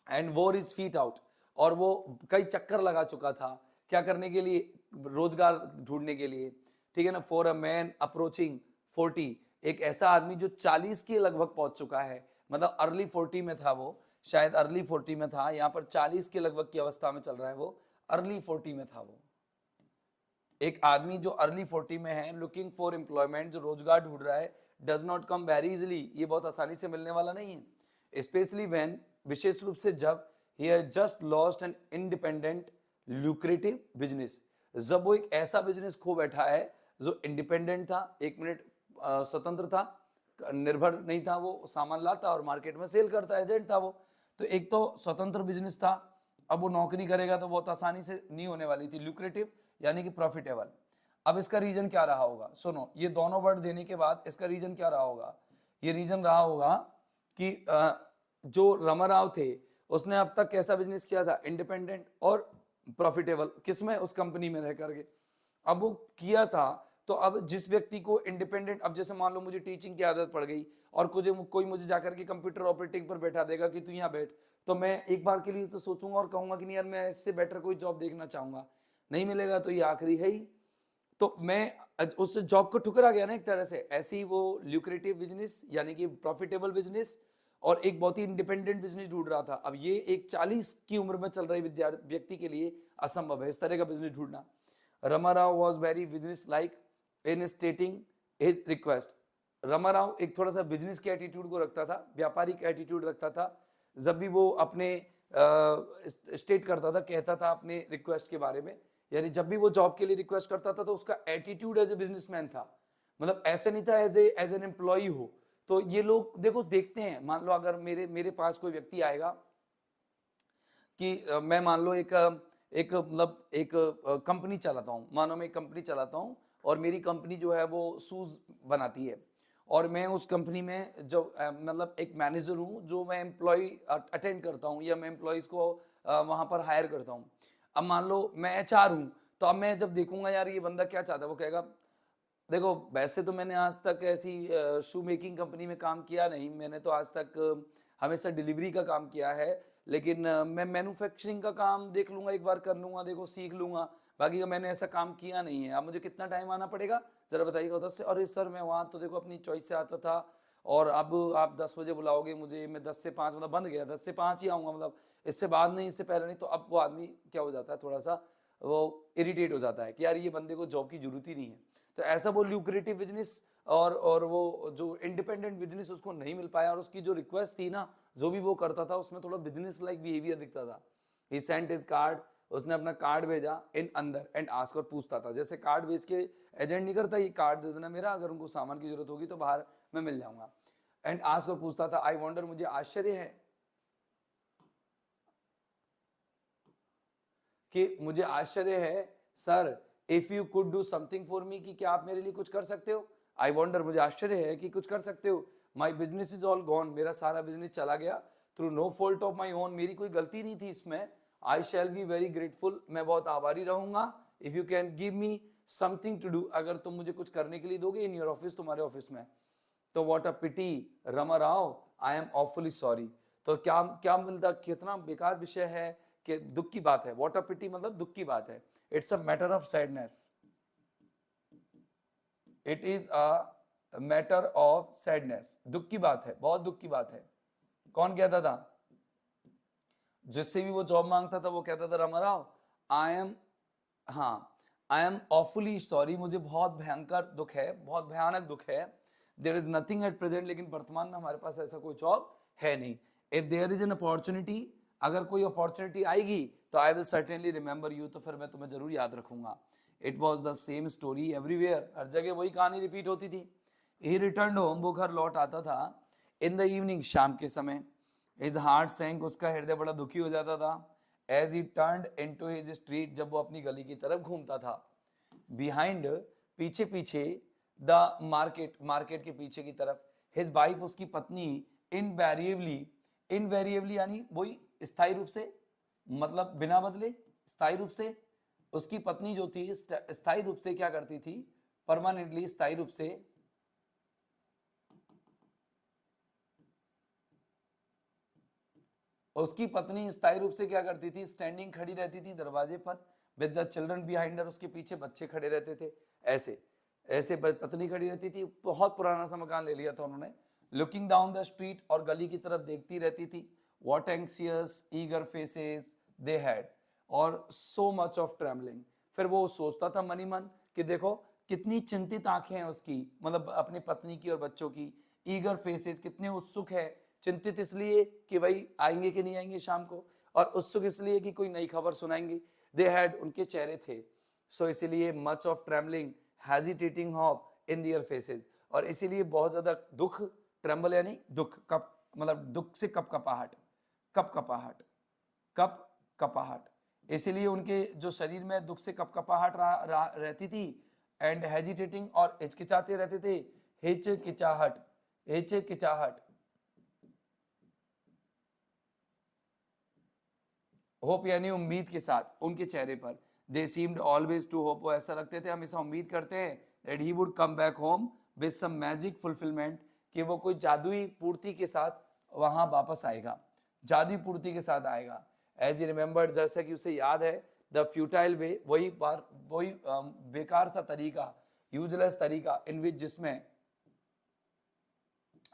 and वोर इज फीट आउट, और वो कई चक्कर लगा चुका था क्या करने के लिए, रोजगार ढूंढने के लिए, ठीक है ना। फॉर अ मैन अप्रोचिंग 40, एक ऐसा आदमी जो 40 के लगभग पहुंच चुका है, मतलब अर्ली 40 में था वो, शायद अर्ली 40 में था, यहाँ पर 40 के लगभग की अवस्था में चल रहा है वो, अर्ली 40 में था वो। एक आदमी जो अर्ली 40 में है, लुकिंग फॉर एम्प्लॉयमेंट, जो रोजगार ढूंढ रहा है, does not come very easily, ये बहुत आसानी से मिलने वाला नहीं है। स्पेशली व्हेन, विशेष रूप से जब, he has just lost an independent lucrative business, जब वो एक ऐसा बिजनेस खो बैठा है जो इंडिपेंडेंट था, एक मिनट, स्वतंत्र था, निर्भर नहीं था, वो सामान लाता और मार्केट में सेल करता, एजेंट था वो। तो एक तो स्वतंत्र बिजनेस था, अब वो नौकरी करेगा तो बहुत आसानी से नहीं होने वाली थी। ल्यूक्रेटिव यानी कि प्रॉफिटेबल। अब इसका रीजन क्या रहा होगा, सुनो, ये दोनों वर्ड देने के बाद इसका रीजन क्या रहा होगा। ये रीजन रहा होगा कि जो रमाराव थे उसने अब तक कैसा बिजनेस किया था, इंडिपेंडेंट और प्रॉफिटेबल, किसमें, उस कंपनी में रह करके। अब वो किया था, तो अब जिस व्यक्ति को इंडिपेंडेंट, अब जैसे मान लो मुझे टीचिंग की आदत पड़ गई और कोई मुझे जाकर के कंप्यूटर ऑपरेटिंग पर बैठा देगा कि तू यहाँ बैठ, तो मैं एक बार के लिए तो सोचूंगा और कहूंगा कि नहीं यार, मैं इससे बेटर कोई जॉब देखना चाहूंगा, नहीं मिलेगा तो ये आखिरी है ही। तो मैं उस जॉब को ठुकरा गया ना एक तरह से। ऐसे ही वो ल्यूक्रेटिव बिजनेस यानी कि प्रॉफिटेबल बिजनेस और एक बहुत ही इंडिपेंडेंट बिजनेस ढूंढ रहा था। अब ये एक 40 की उम्र में चल रही व्यक्ति के लिए असंभव है इस तरह का बिजनेस ढूंढना। Ramarao was very businesslike in stating his request. Ramarao एक थोड़ा सा बिजनेस के एटीट्यूड को रखता था, व्यापारिक एटीट्यूड रखता था। जब भी वो अपने स्टेट करता था, कहता था अपने रिक्वेस्ट के बारे में, यानी जब भी वो जॉब के लिए रिक्वेस्ट करता था तो उसका एटीट्यूड एज ए बिजनेसमैन था। मतलब ऐसे नहीं था एज एन एम्प्लॉय हो। तो ये लोग देखो देखते हैं, मान लो अगर मेरे पास कोई व्यक्ति आएगा कि मैं मान लो एक मतलब एक कंपनी चलाता हूँ, मानो मैं एक कंपनी चलाता हूँ और मेरी कंपनी जो है वो शूज बनाती है, और मैं उस कंपनी में जो मतलब एक मैनेजर हूँ, जो मैं एम्प्लॉय अटेंड करता हूँ या मैं एम्प्लॉयज़ को वहाँ पर हायर करता हूँ। अब मान लो मैं एचआर हूँ, तो अब मैं जब देखूंगा यार ये बंदा क्या चाहता है, वो कहेगा देखो वैसे तो मैंने आज तक ऐसी शू मेकिंग कंपनी में काम किया नहीं, मैंने तो आज तक हमेशा डिलीवरी का काम किया है, लेकिन मैं मैन्युफैक्चरिंग का काम देख लूंगा, एक बार कर लूंगा, देखो सीख लूंगा, बाकी का मैंने ऐसा काम किया नहीं है। अब मुझे कितना टाइम आना पड़ेगा जरा बताइएगा उधर से। अरे सर मैं वहाँ तो देखो अपनी चॉइस से आता था, और अब आप 10 बजे बुलाओगे मुझे, मैं 10 से 5 मतलब बंद गया, 10 से 5 ही आऊँगा, मतलब इससे बाद नहीं, इससे पहले नहीं। तो अब वो आदमी क्या हो जाता है, थोड़ा सा वो इरिटेट हो जाता है कि यार ये बंदे को जॉब की जरूरत ही नहीं है। तो ऐसा वो ल्यूक्रेटिव बिजनेस और वो जो इंडिपेंडेंट बिजनेस उसको नहीं मिल पाया, और उसकी जो रिक्वेस्ट थी ना, जो भी वो करता था उसमें थोड़ा बिजनेस लाइक बिहेवियर दिखता था। ही सेंट हिज कार्ड, उसने अपना कार्ड भेजा इन अंदर एंड आस्क, और पूछता था, जैसे कार्ड भेज के एजेंट नहीं करता, ये कार्ड दे देना मेरा, अगर उनको सामान की जरूरत होगी तो बाहर मैं मिल जाऊंगा। एंड आस्क, और पूछता था, आई वंडर, मुझे आश्चर्य है कि मुझे आश्चर्य है sir, if you could do something for me, कि क्या आप मेरे लिए कुछ कर सकते हो। आई वंडर, मुझे आश्चर्य है कि कुछ कर सकते हो। My business is all gone, मेरा सारा बिजनेस चला गया, through no fault of my own, मेरी कोई गलती नहीं थी इसमें। I shall be very grateful, मैं बहुत आभारी रहूंगा, if you can give me something to do, अगर तुम मुझे कुछ करने के लिए दोगे इन योर ऑफिस, तुम्हारे ऑफिस में। तो what a pity Ramarao, I am awfully sorry. तो क्या क्या मिलता, कितना बेकार विषय है, कि दुख की बात है। व्हाट अ पिटी मतलब दुख की बात है, it's a matter of sadness, it is a matter of sadness, दुख की बात है, बहुत दुख की बात है। कौन कहता था, जिससे भी वो जॉब मांगता था वो कहता था रमाराव आई एम, हाँ, आई एम ऑफुली सॉरी, मुझे बहुत भयंकर दुख है, बहुत भयानक दुख है। There is nothing at present, लेकिन वर्तमान में हमारे पास ऐसा कोई जॉब है नहीं। If there is an opportunity, अगर कोई अपॉर्चुनिटी आएगी तो I will certainly remember you, तो फिर मैं तुम्हें जरूर याद रखूंगा। It was the same story everywhere, हर जगह वही कहानी रिपीट होती थी। ही रिटर्न होम, वो घर लौट आता था, इन द इवनिंग, शाम के समय। हिज हार्ट सैंक, उसका हृदय बड़ा दुखी हो जाता था। As he turned into his street, जब वो अपनी गली की तरफ घूमता था। बिहाइंड पीछे पीछे द मार्केट, मार्केट के पीछे की तरफ, हिज वाइफ उसकी पत्नी, इनवेरिएबली, इनवेरिएबली यानी वही स्थायी रूप से, मतलब बिना बदले, स्थायी रूप से उसकी पत्नी जो थी स्थायी रूप से क्या करती थी, परमानेंटली स्थायी रूप से उसकी पत्नी स्थायी रूप से क्या करती थी, स्टैंडिंग खड़ी रहती थी दरवाजे पर, with the children behind her, उसके पीछे बच्चे खड़े रहते थे, ऐसे ऐसे पत्नी खड़ी रहती थी, बहुत पुराना सा मकान ले लिया था उन्होंने, लुकिंग डाउन द स्ट्रीट, और गली की तरफ देखती रहती थी, what anxious eager faces they had, और सो मच ऑफ ट्रेमलिंग, फिर वो सोचता था मनी मन कि देखो कितनी चिंतित आंखें हैं उसकी, मतलब अपनी पत्नी की और बच्चों की, ईगर फेसेस कितने उत्सुक है, चिंतित इसलिए कि भाई आएंगे कि नहीं आएंगे शाम को, और उत्सुक इसलिए कि कोई नई खबर सुनाएंगे, दे हैड उनके चेहरे थे, सो इसीलिए much of trembling, hesitating hop in their faces, और इसीलिए बहुत ज्यादा दुख, ट्रेम्बल यानी दुख, कप मतलब दुख से कपकपाहट, कपकपाहट, कपकपाहट, इसीलिए उनके जो शरीर में दुख से कपकपाहट रहती थी, एंड हेजिटेटिंग और हिचकिचाते रहते थे, हिचकिचाहट, हिचकिचाहट, होप यानी उम्मीद के साथ उनके चेहरे पर, they seemed always to hope, वो ऐसा लगते थे हमेशा उम्मीद करते हैं, that he would come back home with some magic fulfilment, कि वो कोई जादुई पूर्ति के साथ वहां वापस आएगा, जादुई पूर्ति के साथ आएगा, एज ही रिमेंबर्ड, जैसा कि उसे याद है, द फ्यूटाइल वे, वही बेकार सा तरीका, यूजलेस तरीका, इन विच जिसमें,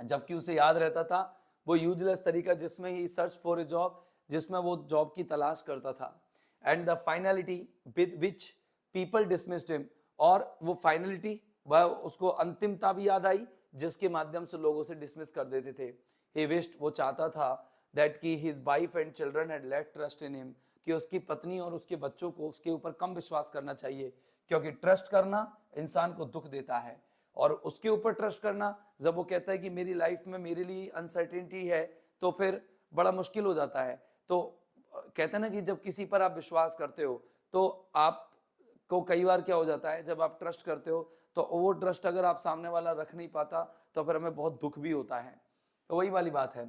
जबकि उसे याद रहता था वो यूजलेस तरीका जिसमें ही सर्च फॉर ए जॉब, जिसमें वो जॉब की तलाश करता था, and the finality with which people dismissed him, और वो फाइनलिटी, वह उसको अंतिमता भी याद आई जिसके माध्यम से लोग उसे डिसमिस कर देते थे, ही विश्ड, वो चाहता था, दैट कि his wife and children had let trust in him, कि उसकी पत्नी और उसके बच्चों को उसके ऊपर कम विश्वास करना चाहिए, क्योंकि ट्रस्ट करना इंसान को दुख देता है, और उसके ऊपर ट्रस्ट करना, जब वो कहता है कि मेरी लाइफ में मेरे लिए अनसर्टेनिटी है, तो फिर बड़ा मुश्किल हो जाता है, तो कहते हैं ना कि जब किसी पर आप विश्वास करते हो तो आप को कई बार क्या हो जाता है, जब आप ट्रस्ट करते हो तो वो ट्रस्ट अगर आप सामने वाला रख नहीं पाता तो फिर हमें बहुत दुख भी होता है, तो वही वाली बात है,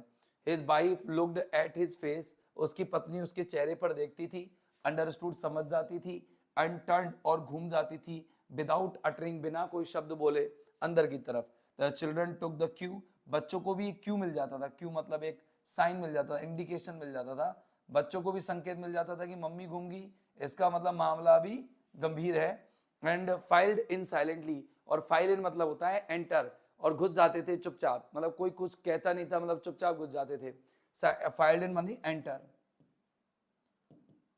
his wife looked at his face, उसकी पत्नी उसके चेहरे पर देखती थी, अंडरस्टूड समझ जाती थी, अनटर्न्ड और घूम जाती थी, विदाउट अटरिंग बिना कोई शब्द बोले अंदर की तरफ, the children took the Q, बच्चों को भी एक क्यू मिल जाता था, क्यू मतलब एक साइन मिल जाता था, इंडिकेशन मिल जाता था, बच्चों को भी संकेत मिल जाता था कि मम्मी घूमगी, इसका मतलब मामला भी गंभीर है, एंड फाइल्ड इन साइलेंटली, और फाइल इन मतलब होता है एंटर, और घुस जाते थे चुपचाप, मतलब कोई कुछ कहता नहीं था, मतलब चुपचाप घुस जाते थे, फाइल्ड इन मानी एंटर,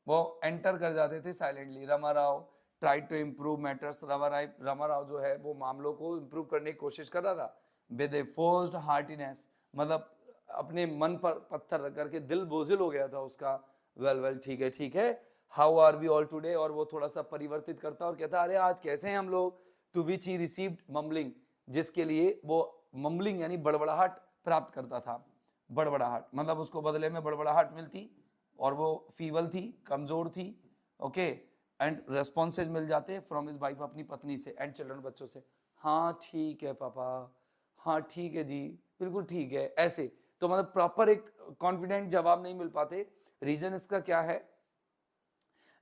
वो एंटर कर जाते थे silently, Rama Rao try to improve matters, Rama Rao जो है वो मामलों को इम्प्रूव करने की कोशिश कर रहा था, विद ए फोर्स्ड हार्टीनेस, मतलब अपने मन पर पत्थर रख करके दिल बोझिल हो गया था उसका, वेल वेल ठीक है ठीक है, how are we all today, और वो थोड़ा सा परिवर्तित करता और कहता अरे आज कैसे हैं हम लोग, to which he received mumbling, जिसके लिए वो मम्बलिंग यानी बड़बड़ाहट प्राप्त करता था, बड़बड़ाहट मतलब उसको बदले में बड़बड़ाहट मिलती, और वो फीवल थी, कमजोर थी, ओके, एंड रेस्पॉन्सेज मिल जाते फ्रॉम हिज वाइफ, अपनी पत्नी से, एंड चिल्ड्रन बच्चों से, हाँ ठीक है पापा, हाँ ठीक है जी, बिल्कुल ठीक है, ऐसे, तो मतलब प्रॉपर एक कॉन्फिडेंट जवाब नहीं मिल पाते, रीजन इसका क्या है,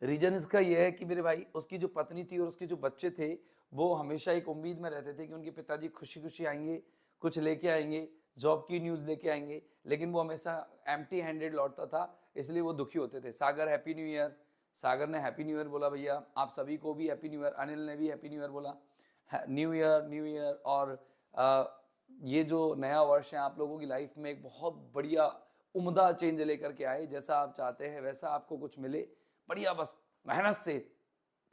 रीजन इसका यह है कि मेरे भाई उसकी जो पत्नी थी और उसके जो बच्चे थे वो हमेशा एक उम्मीद में रहते थे कि उनके पिताजी खुशी खुशी आएंगे, कुछ लेके आएंगे, जॉब की न्यूज़ लेके आएंगे, लेकिन वो हमेशा एम्प्टी हैंडेड लौटता था, इसलिए वो दुखी होते थे। सागर हैप्पी न्यू ईयर, सागर ने हैप्पी न्यू ईयर बोला, भैया आप सभी को भी हैप्पी न्यू ईयर, अनिल ने भी हैप्पी न्यू ईयर बोला, न्यू ईयर न्यू ईयर, और ये जो नया वर्ष है आप लोगों की लाइफ में एक बहुत बढ़िया उम्दा चेंज लेकर के आए, जैसा आप चाहते हैं वैसा आपको कुछ मिले, बढ़िया, बस मेहनत से,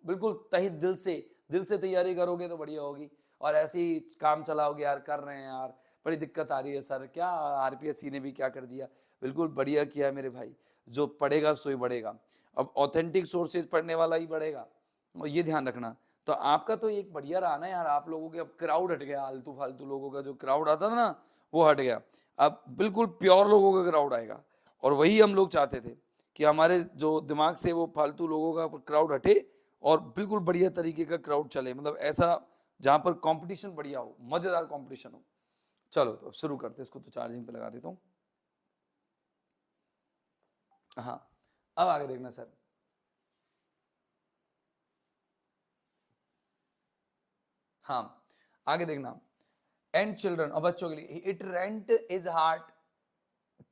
बिल्कुल तहे दिल से तैयारी करोगे तो बढ़िया होगी, और ऐसे ही काम चलाओगे यार, कर रहे हैं यार, बड़ी दिक्कत आ रही है सर, क्या आरपीएससी ने भी क्या कर दिया, बिल्कुल बढ़िया किया है मेरे भाई, जो पढ़ेगा सो ही बढ़ेगा, अब ऑथेंटिक सोर्सेज पढ़ने वाला ही बढ़ेगा, और ये ध्यान रखना। तो आपका तो एक बढ़िया रहा ना यार, आप लोगों के अब क्राउड हट गया, आलतू फालतू लोगों का जो क्राउड आता था ना वो हट गया, अब बिल्कुल प्योर लोगों का क्राउड आएगा, और वही हम लोग चाहते थे कि हमारे जो दिमाग से वो फालतू लोगों का क्राउड हटे और बिल्कुल बढ़िया तरीके का क्राउड चले, मतलब ऐसा जहां पर कंपटीशन बढ़िया हो, मजेदार कंपटीशन हो। चलो तो अब शुरू करते हैं, इसको तो चार्जिंग पे लगा देता हूँ। हाँ, अब आगे देखना सर। हाँ, आगे देखना। एंड चिल्ड्रन, और बच्चों के लिए, it rent is heart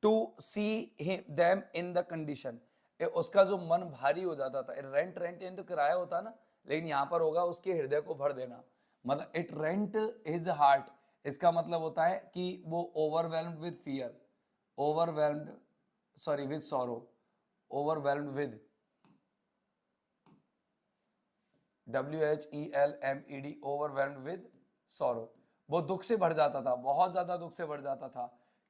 to see them in the condition. उसका जो मन भारी हो जाता था, रेंट रेंट यानी तो किराया होता ना, लेकिन यहां पर होगा उसके हृदय को भर देना। मतलब इट रेंट हिज हार्ट, इसका मतलब होता है कि वो overwhelmed with fear, overwhelmed, sorry with sorrow, overwhelmed with, WHELMED, overwhelmed with sorrow. वो दुख से भर जाता था, बहुत ज्यादा दुख से भर जाता था।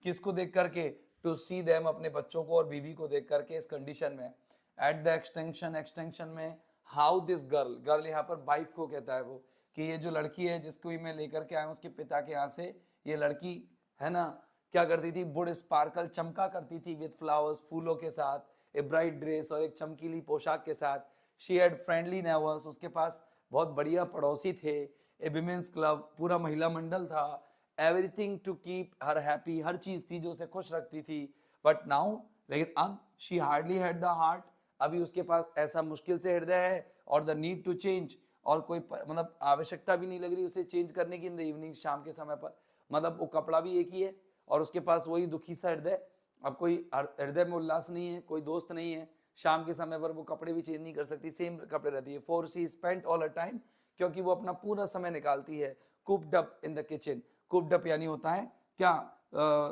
किसको देख करके? टू सी देम, अपने बच्चों को और बीवी को देख करके इस कंडीशन में। एट द एक्सटेंशन, एक्सटेंशन में हाउ दिस गर्ल, गर्ल यहाँ पर वाइफ को कहता है वो, कि ये जो लड़की है जिसको मैं लेकर के आया हूँ उसके पिता के यहाँ से, ये लड़की है ना, क्या करती थी? वुड स्पार्कल, चमका करती थी, विद फ्लावर्स, फूलों के साथ, ए ब्राइट ड्रेस, और एक चमकीली पोशाक के साथ। शी हैड फ्रेंडली नेबर्स, उसके पास बहुत बढ़िया पड़ोसी थे। ए विमेंस क्लब, पूरा महिला मंडल था। Everything to keep her happy, हर चीज थी जो उसे खुश रखती थी। बट नाउ, लेकिन अब, she hardly had the heart, अभी उसके पास ऐसा मुश्किल से हृदय है, और द नीड टू चेंज, और कोई मतलब आवश्यकता भी नहीं लग रही उसे चेंज करने की इन द इवनिंग, शाम के समय पर। मतलब वो कपड़ा भी एक ही है और उसके पास वही दुखी सा हृदय। अब कोई हृदय में उल्लास नहीं है, कोई दोस्त नहीं है, शाम के समय पर वो कपड़े भी चेंज नहीं कर सकती, सेम कपड़े रहती है। For she spent all a time, क्योंकि वो अपना पूरा समय निकालती है cooked up in the kitchen. Cooked up यानी होता है क्या?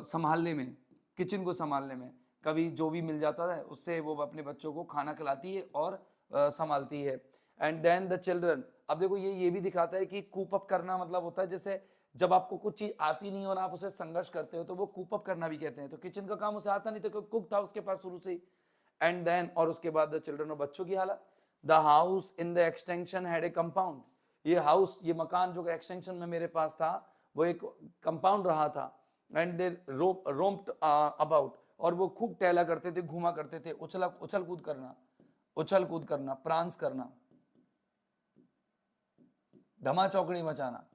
संभालने में, किचन को संभालने में। कभी जो भी मिल जाता है उससे वो अपने बच्चों को खाना खिलाती है और संभालती है। एंड देन द चिल्ड्रन, अब देखो ये भी दिखाता है कि कूप अप करना मतलब होता है जैसे जब आपको कुछ चीज आती नहीं और आप उसे संघर्ष करते हो तो वो कूप अप करना भी कहते हैं। तो किचन का काम उसे आता नहीं तो कुक था उसके पास शुरू से ही। एंड देन, और उसके बाद द चिल्ड्रन, और बच्चों की हालत। The house in the extension had a compound, ये हाउस, ये मकान जो एक्सटेंशन में मेरे पास था वो एक कंपाउंड रहा था। एंड दे रोम्ड अबाउट, और वो खूब टहला करते थे, घूमा करते थे, उछल कूद करना, उछल कूद करना, प्रांस करना, धमा चौकड़ी मचाना,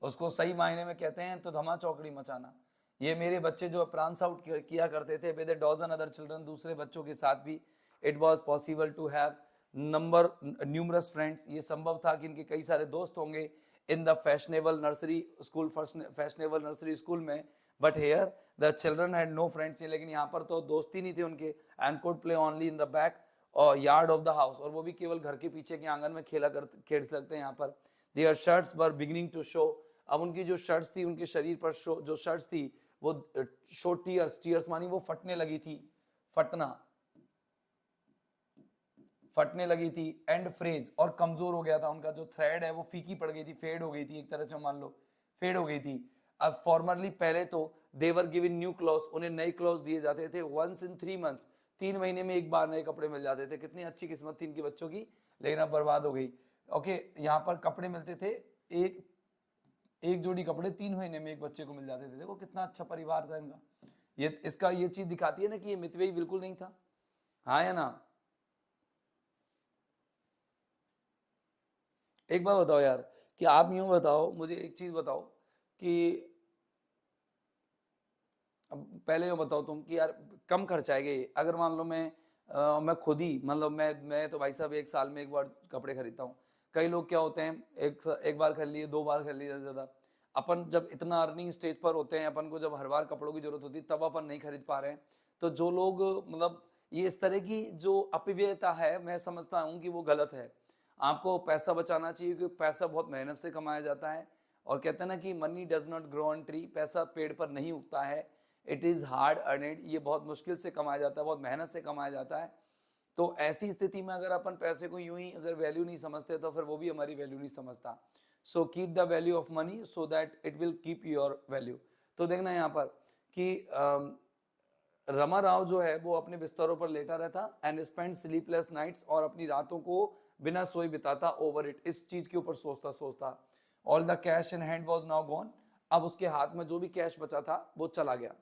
उसको सही मायने में कहते हैं तो धमा चौकड़ी मचाना। ये मेरे बच्चे जो प्रांस आउट किया करते थे विद डजन अदर चिल्ड्रन, दूसरे बच्चों के साथ भी। It was possible to have number numerous friends, ये संभव था कि इनके कई सारे दोस्त होंगे in the fashionable nursery school, fashionable nursery school में। But here the children had no friends, लेकिन यहाँ पर तो दोस्ती नहीं थे उनके। And could play only in the back और यार्ड ऑफ द हाउस, और वो भी केवल घर के पीछे के आंगन में खेल सकते हैं यहाँ पर। Their shirts were beginning to show, अब उनकी जो शर्ट्स थी, उनके शरीर पर जो शर्ट्स थी वो शो टीयर्स, टीयर्स मानी वो फटने लगी थी, फटना, फटने लगी थी। एंड फ्रेज, और कमजोर हो गया था उनका जो थ्रेड है वो फीकी पड़ गई थी, फेड हो गई थी, एक तरह से मान लो फेड हो गई थी। अब फॉर्मरली, पहले तो देवर गिवन न्यू क्लॉथ्स, उन्हें नए क्लॉथ्स दिए जाते थे वंस इन 3 months, 3 महीने में एक बार नए कपड़े मिल जाते थे। कितनी अच्छी किस्मत थी इनके बच्चों की, लेकिन अब बर्बाद हो गई। ओके, यहाँ पर कपड़े मिलते थे, एक एक जोड़ी कपड़े 3 महीने में एक बच्चे को मिल जाते थे। देखो कितना अच्छा परिवार था इनका। ये इसका ये चीज दिखाती है ना कि ये मितव्ययी बिल्कुल नहीं था। हाँ या ना? एक बात बताओ यार, कि आप यूं बताओ, मुझे एक चीज बताओ कि अब पहले ये बताओ तुम कि यार कम खर्च आएंगे अगर मान लो मैं खुद ही, मतलब मैं तो भाई साहब एक साल में एक बार कपड़े खरीदता हूँ। कई लोग क्या होते हैं, एक बार खरीद लिए, 2 बार खरीद लिए, ज्यादा। अपन जब इतना अर्निंग स्टेज पर होते हैं, अपन को जब हर बार कपड़ों की जरूरत होती है तब अपन नहीं खरीद पा रहे हैं। तो जो लोग मतलब ये इस तरह की जो अपव्ययता है, मैं समझता हूँ कि वो गलत है। आपको पैसा बचाना चाहिए क्योंकि पैसा बहुत मेहनत से कमाया जाता है। और कहते हैं ना कि money does not grow on tree, पैसा पेड़ पर नहीं उगता है, इट इज़ हार्ड अर्नड, ये बहुत मुश्किल से कमाया जाता है, बहुत मेहनत से कमाया जाता है। तो ऐसी स्थिति में अगर अपन पैसे को यूं ही अगर वैल्यू नहीं समझते तो फिर वो भी हमारी वैल्यू नहीं समझता। So keep the value of money so that it will keep your value. तो देखना यहाँ पर कि रमा राव जो है वो अपने बिस्तरों पर लेटा रहता एंड स्पेंड स्लीपलेस नाइट्स, और अपनी रातों को बिना सोए बिताता ओवर इट, इस चीज के ऊपर सोचता सोचता। All the cash in hand was now gone, अब उसके हाथ में जो भी कैश बचा था वो चला गया।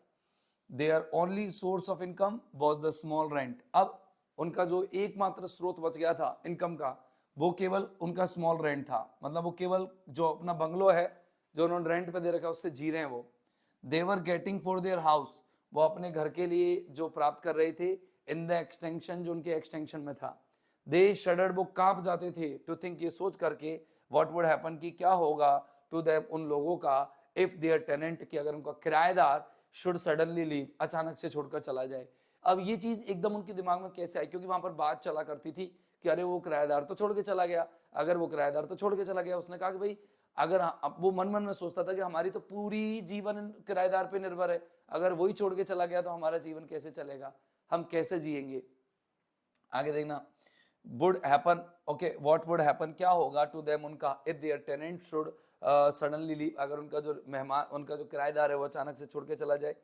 Their only source of income was the small rent, अब उनका जो एकमात्र स्रोत बच गया था इनकम का वो केवल उनका स्मॉल रेंट था, मतलब वो केवल जो अपना बंगलो है जो उन्होंने रेंट पे दे रखा है उससे जी रहे हैं वो। देवर गेटिंग फॉर देयर हाउस, वो अपने घर के लिए जो प्राप्त कर रहे थे इन द एक्सटेंशन, जो उनके एक्सटेंशन में था। दे शडर्ड, वो कांप जाते थे, टू थिंक, ये सोच करके, व्हाट वुड हैपन, कि क्या होगा, टू देम, उन लोगों का, इफ देयर टेनेंट, कि अगर उनका किराएदार, शुड सडनली लीव, अचानक से छोड़कर चला जाए। अब ये चीज एकदम उनके दिमाग में कैसे आई, क्योंकि वहां पर बात चला करती थी कि अरे वो किराएदार तो छोड़ के चला गया, अगर वो किराएदार तो छोड़ के चला गया, उसने कहा कि भाई अगर अब वो मन मन में सोचता था कि हमारी तो पूरी जीवन किराएदार पे निर्भर है, अगर वही छोड़ के चला गया तो हमारा जीवन कैसे चलेगा, हम कैसे जिएंगे। आगे देखना, would happen, okay, what would happen, क्या होगा, टू देम, उनका, if their tenant should suddenly leave, अगर उनका जो मेहमान, उनका जो किराएदार है वो अचानक से छोड़ के चला जाए।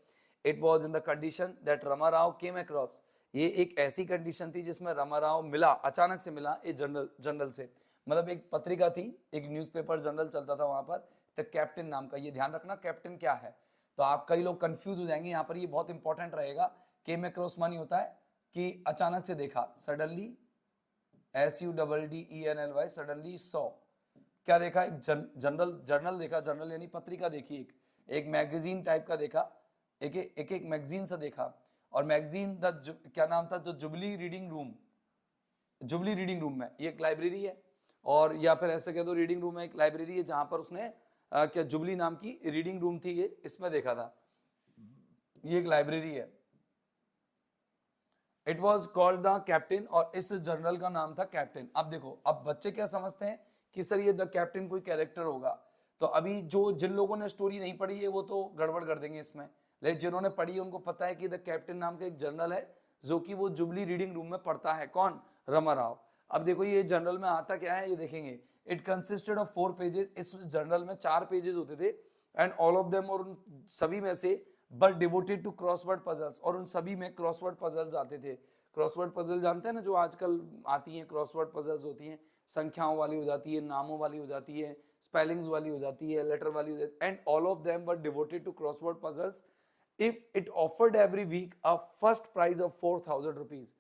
It was in the condition that Rama Rao came across, ये एक ऐसी कंडीशन थी जिसमें रमा राव मिला, अचानक से मिला एक जनरल से, मतलब एक पत्रिका थी, एक न्यूज़पेपर जनरल चलता था वहां पर, द कैप्टन नाम का। ये ध्यान रखना कैप्टन क्या है, तो आप कई लोग कंफ्यूज हो जाएंगे यहाँ पर, ये बहुत इंपॉर्टेंट रहेगा। केम अक्रॉस मानी होता है कि अचानक से देखा, सडनली, SUDDENLY, सडनली सॉ, क्या देखा, एक जर्नल देखा, जर्नल यानी पत्रिका देखी, एक मैगजीन टाइप का देखा, एक मैगजीन सा देखा, और मैगजीन क्या नाम था, जो jubilee reading room, jubilee reading room में, ये एक लाइब्रेरी है, और या फिर ऐसे कह दो रीडिंग रूम में एक लाइब्रेरी है, जहां पर उसने क्या जुबली नाम की रीडिंग रूम थी, ये इसमें देखा था, ये एक लाइब्रेरी है। It was called the captain, और इस जर्नल का नाम था कैप्टन। अब देखो, अब बच्चे क्या समझते हैं कि सर ये द कैप्टन कोई कैरेक्टर होगा, तो अभी जो जिन लोगों ने स्टोरी नहीं पढ़ी है वो तो गड़बड़ कर देंगे इसमें, लेकिन जिन्होंने पढ़ी है उनको पता है कि द कैप्टन नाम का एक जर्नल है, जो कि वो जुबली रीडिंग रूम में पढ़ता है, कौन, रमा राव। अब देखो ये जर्नल में आता क्या है, ये देखेंगे, इट कंसिस्टेड ऑफ 4 पेजेस, इस जर्नल में 4 पेजेस होते थे, एंड ऑल ऑफ देम, और उन सभी में से, but devoted to crossword puzzles, और उन सभी में क्रॉसवर्ड पजल्स आते थे। क्रॉसवर्ड पजल जानते हैं ना, जो आजकल आती हैं क्रॉसवर्ड पजल्स होती हैं, संख्याओं वाली हो जाती है, नामों वाली हो जाती है, स्पेलिंग्स वाली हो जाती है, लेटर वाली हो जाती है, and all of them were devoted to crossword puzzles. If it offered every week a first prize of 4,000 rupees,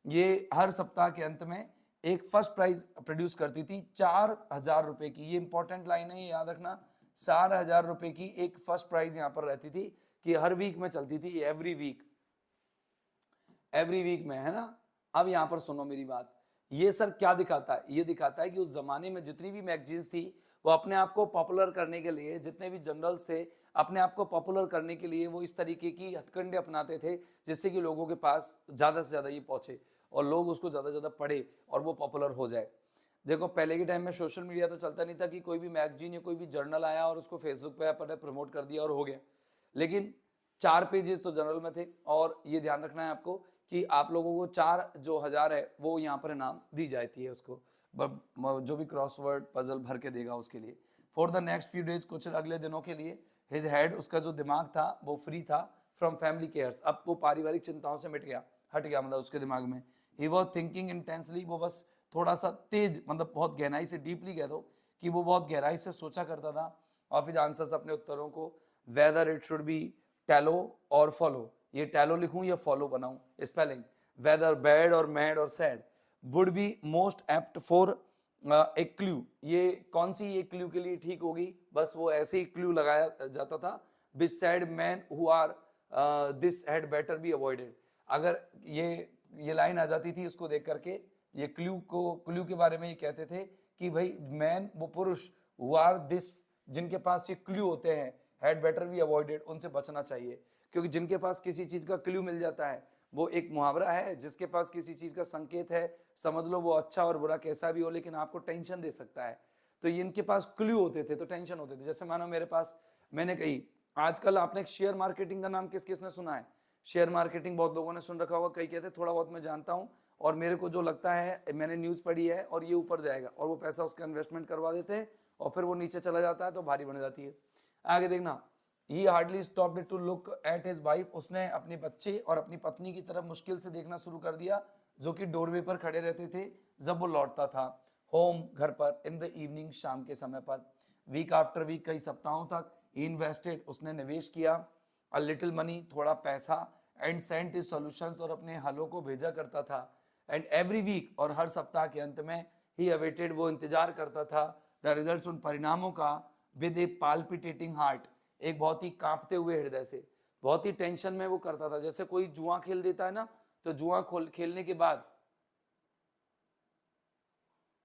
ये हर सप्ताह के अंत में एक फर्स्ट प्राइज प्रोड्यूस करती थी 4,000 रुपए की। ये इंपॉर्टेंट लाइन है, ये याद रखना, 4,000 रुपए की एक फर्स्ट प्राइज यहाँ पर रहती थी, कि हर वीक में चलती थी, एवरी वीक में, है ना। अब यहां पर सुनो मेरी बात, ये सर क्या दिखाता है, ये दिखाता है कि उस जमाने में जितनी भी मैगजीन्स थी, वो अपने आप को पॉपुलर करने के लिए, जितने भी जर्नल्स थे, अपने आप को पॉपुलर करने के लिए वो इस तरीके की हथकंडे अपनाते थे, जिससे कि लोगों के पास ज्यादा से ज्यादा ये पहुंचे और लोग उसको ज्यादा से ज्यादा पढ़े और वो पॉपुलर हो जाए। देखो पहले के टाइम में सोशल मीडिया तो चलता नहीं था कि कोई भी मैगजीन या कोई भी जर्नल आया और उसको फेसबुक पे अपने प्रमोट कर दिया और हो गया, लेकिन 4 पेजेस तो जर्नल में थे, और ये ध्यान रखना है आपको कि आप लोगों को 4 जो हजार है वो यहाँ पर इनाम दी जाती है उसको, जो भी क्रॉसवर्ड पजल भर के देगा उसके लिए। For the next few days, कुछ अगले दिनों के लिए, हिज हेड, उसका जो दिमाग था वो फ्री था फ्रॉम फैमिली केयर्स, अब वो पारिवारिक चिंताओं से हट गया, मतलब उसके दिमाग में। ही वॉज थिंकिंग इंटेंसली, वो बस थोड़ा सा तेज, मतलब बहुत गहराई से, डीपली कह दो कि वो बहुत गहराई से सोचा करता था ऑफ हिज आंसर्स, अपने उत्तरों को। Whether it should be tallow और फॉलो, ये टैलो लिखूं या फॉलो बनाऊं, स्पेलिंग, वेदर बैड और मैड और sad, would be most apt for a clue, ये कौन सी ये क्लू के लिए ठीक होगी, बस वो ऐसे ही क्लू लगाया जाता था, which said man who are this had better be avoided. अगर ये लाइन आ जाती थी उसको देख करके, ये क्लू के बारे में ये कहते थे कि भाई मैन, वो पुरुष, हु आर दिस, जिनके पास ये क्लू होते हैं, हैड बेटर बी अवॉइडेड, उनसे बचना चाहिए, क्योंकि जिनके पास किसी चीज का क्लू मिल जाता है, वो एक मुहावरा है, जिसके पास किसी चीज का संकेत है, समझ लो वो अच्छा और बुरा कैसा भी हो, लेकिन आपको टेंशन दे सकता है, तो इनके पास क्लू होते थे तो टेंशन होते थे। जैसे मानो मेरे पास, मैंने कही, आजकल आपने शेयर मार्केटिंग का नाम किस किसने सुना है, शेयर मार्केटिंग बहुत लोगों ने सुन रखा होगा, कई कहते हैं थोड़ा बहुत मैं जानता हूं, और मेरे को जो लगता है, मैंने न्यूज पढ़ी है और ये ऊपर जाएगा, और वो पैसा उसका इन्वेस्टमेंट करवा देते हैं और फिर वो नीचे चला जाता है तो भारी बन जाती है। आगे देखना, He hardly stopped to look at his wife, उसने अपने बच्चे और अपनी पत्नी की तरफ मुश्किल से देखना शुरू कर दिया, जो कि डोरवे पर खड़े रहते थे जब वो लौटता था होम, घर पर, इन द इवनिंग, शाम के समय पर। वीक आफ्टर वीक, कई सप्ताहों तक, ही इन्वेस्टेड, उसने निवेश किया, अ लिटिल मनी, थोड़ा पैसा, एंड सेंट हिज सॉल्यूशंस, और अपने हलों को भेजा करता था, एंड एवरी वीक, और हर सप्ताह के अंत में, ही अवेटेड, वो इंतजार करता था द रिजल्ट्स, उन परिणामों का, विद ए पाल्पिटेटिंग हार्ट, एक बहुत ही कांपते हुए हृदय से, बहुत ही टेंशन में वो करता था। जैसे कोई जुआ खेल देता है ना, तो जुआ खेलने के बाद,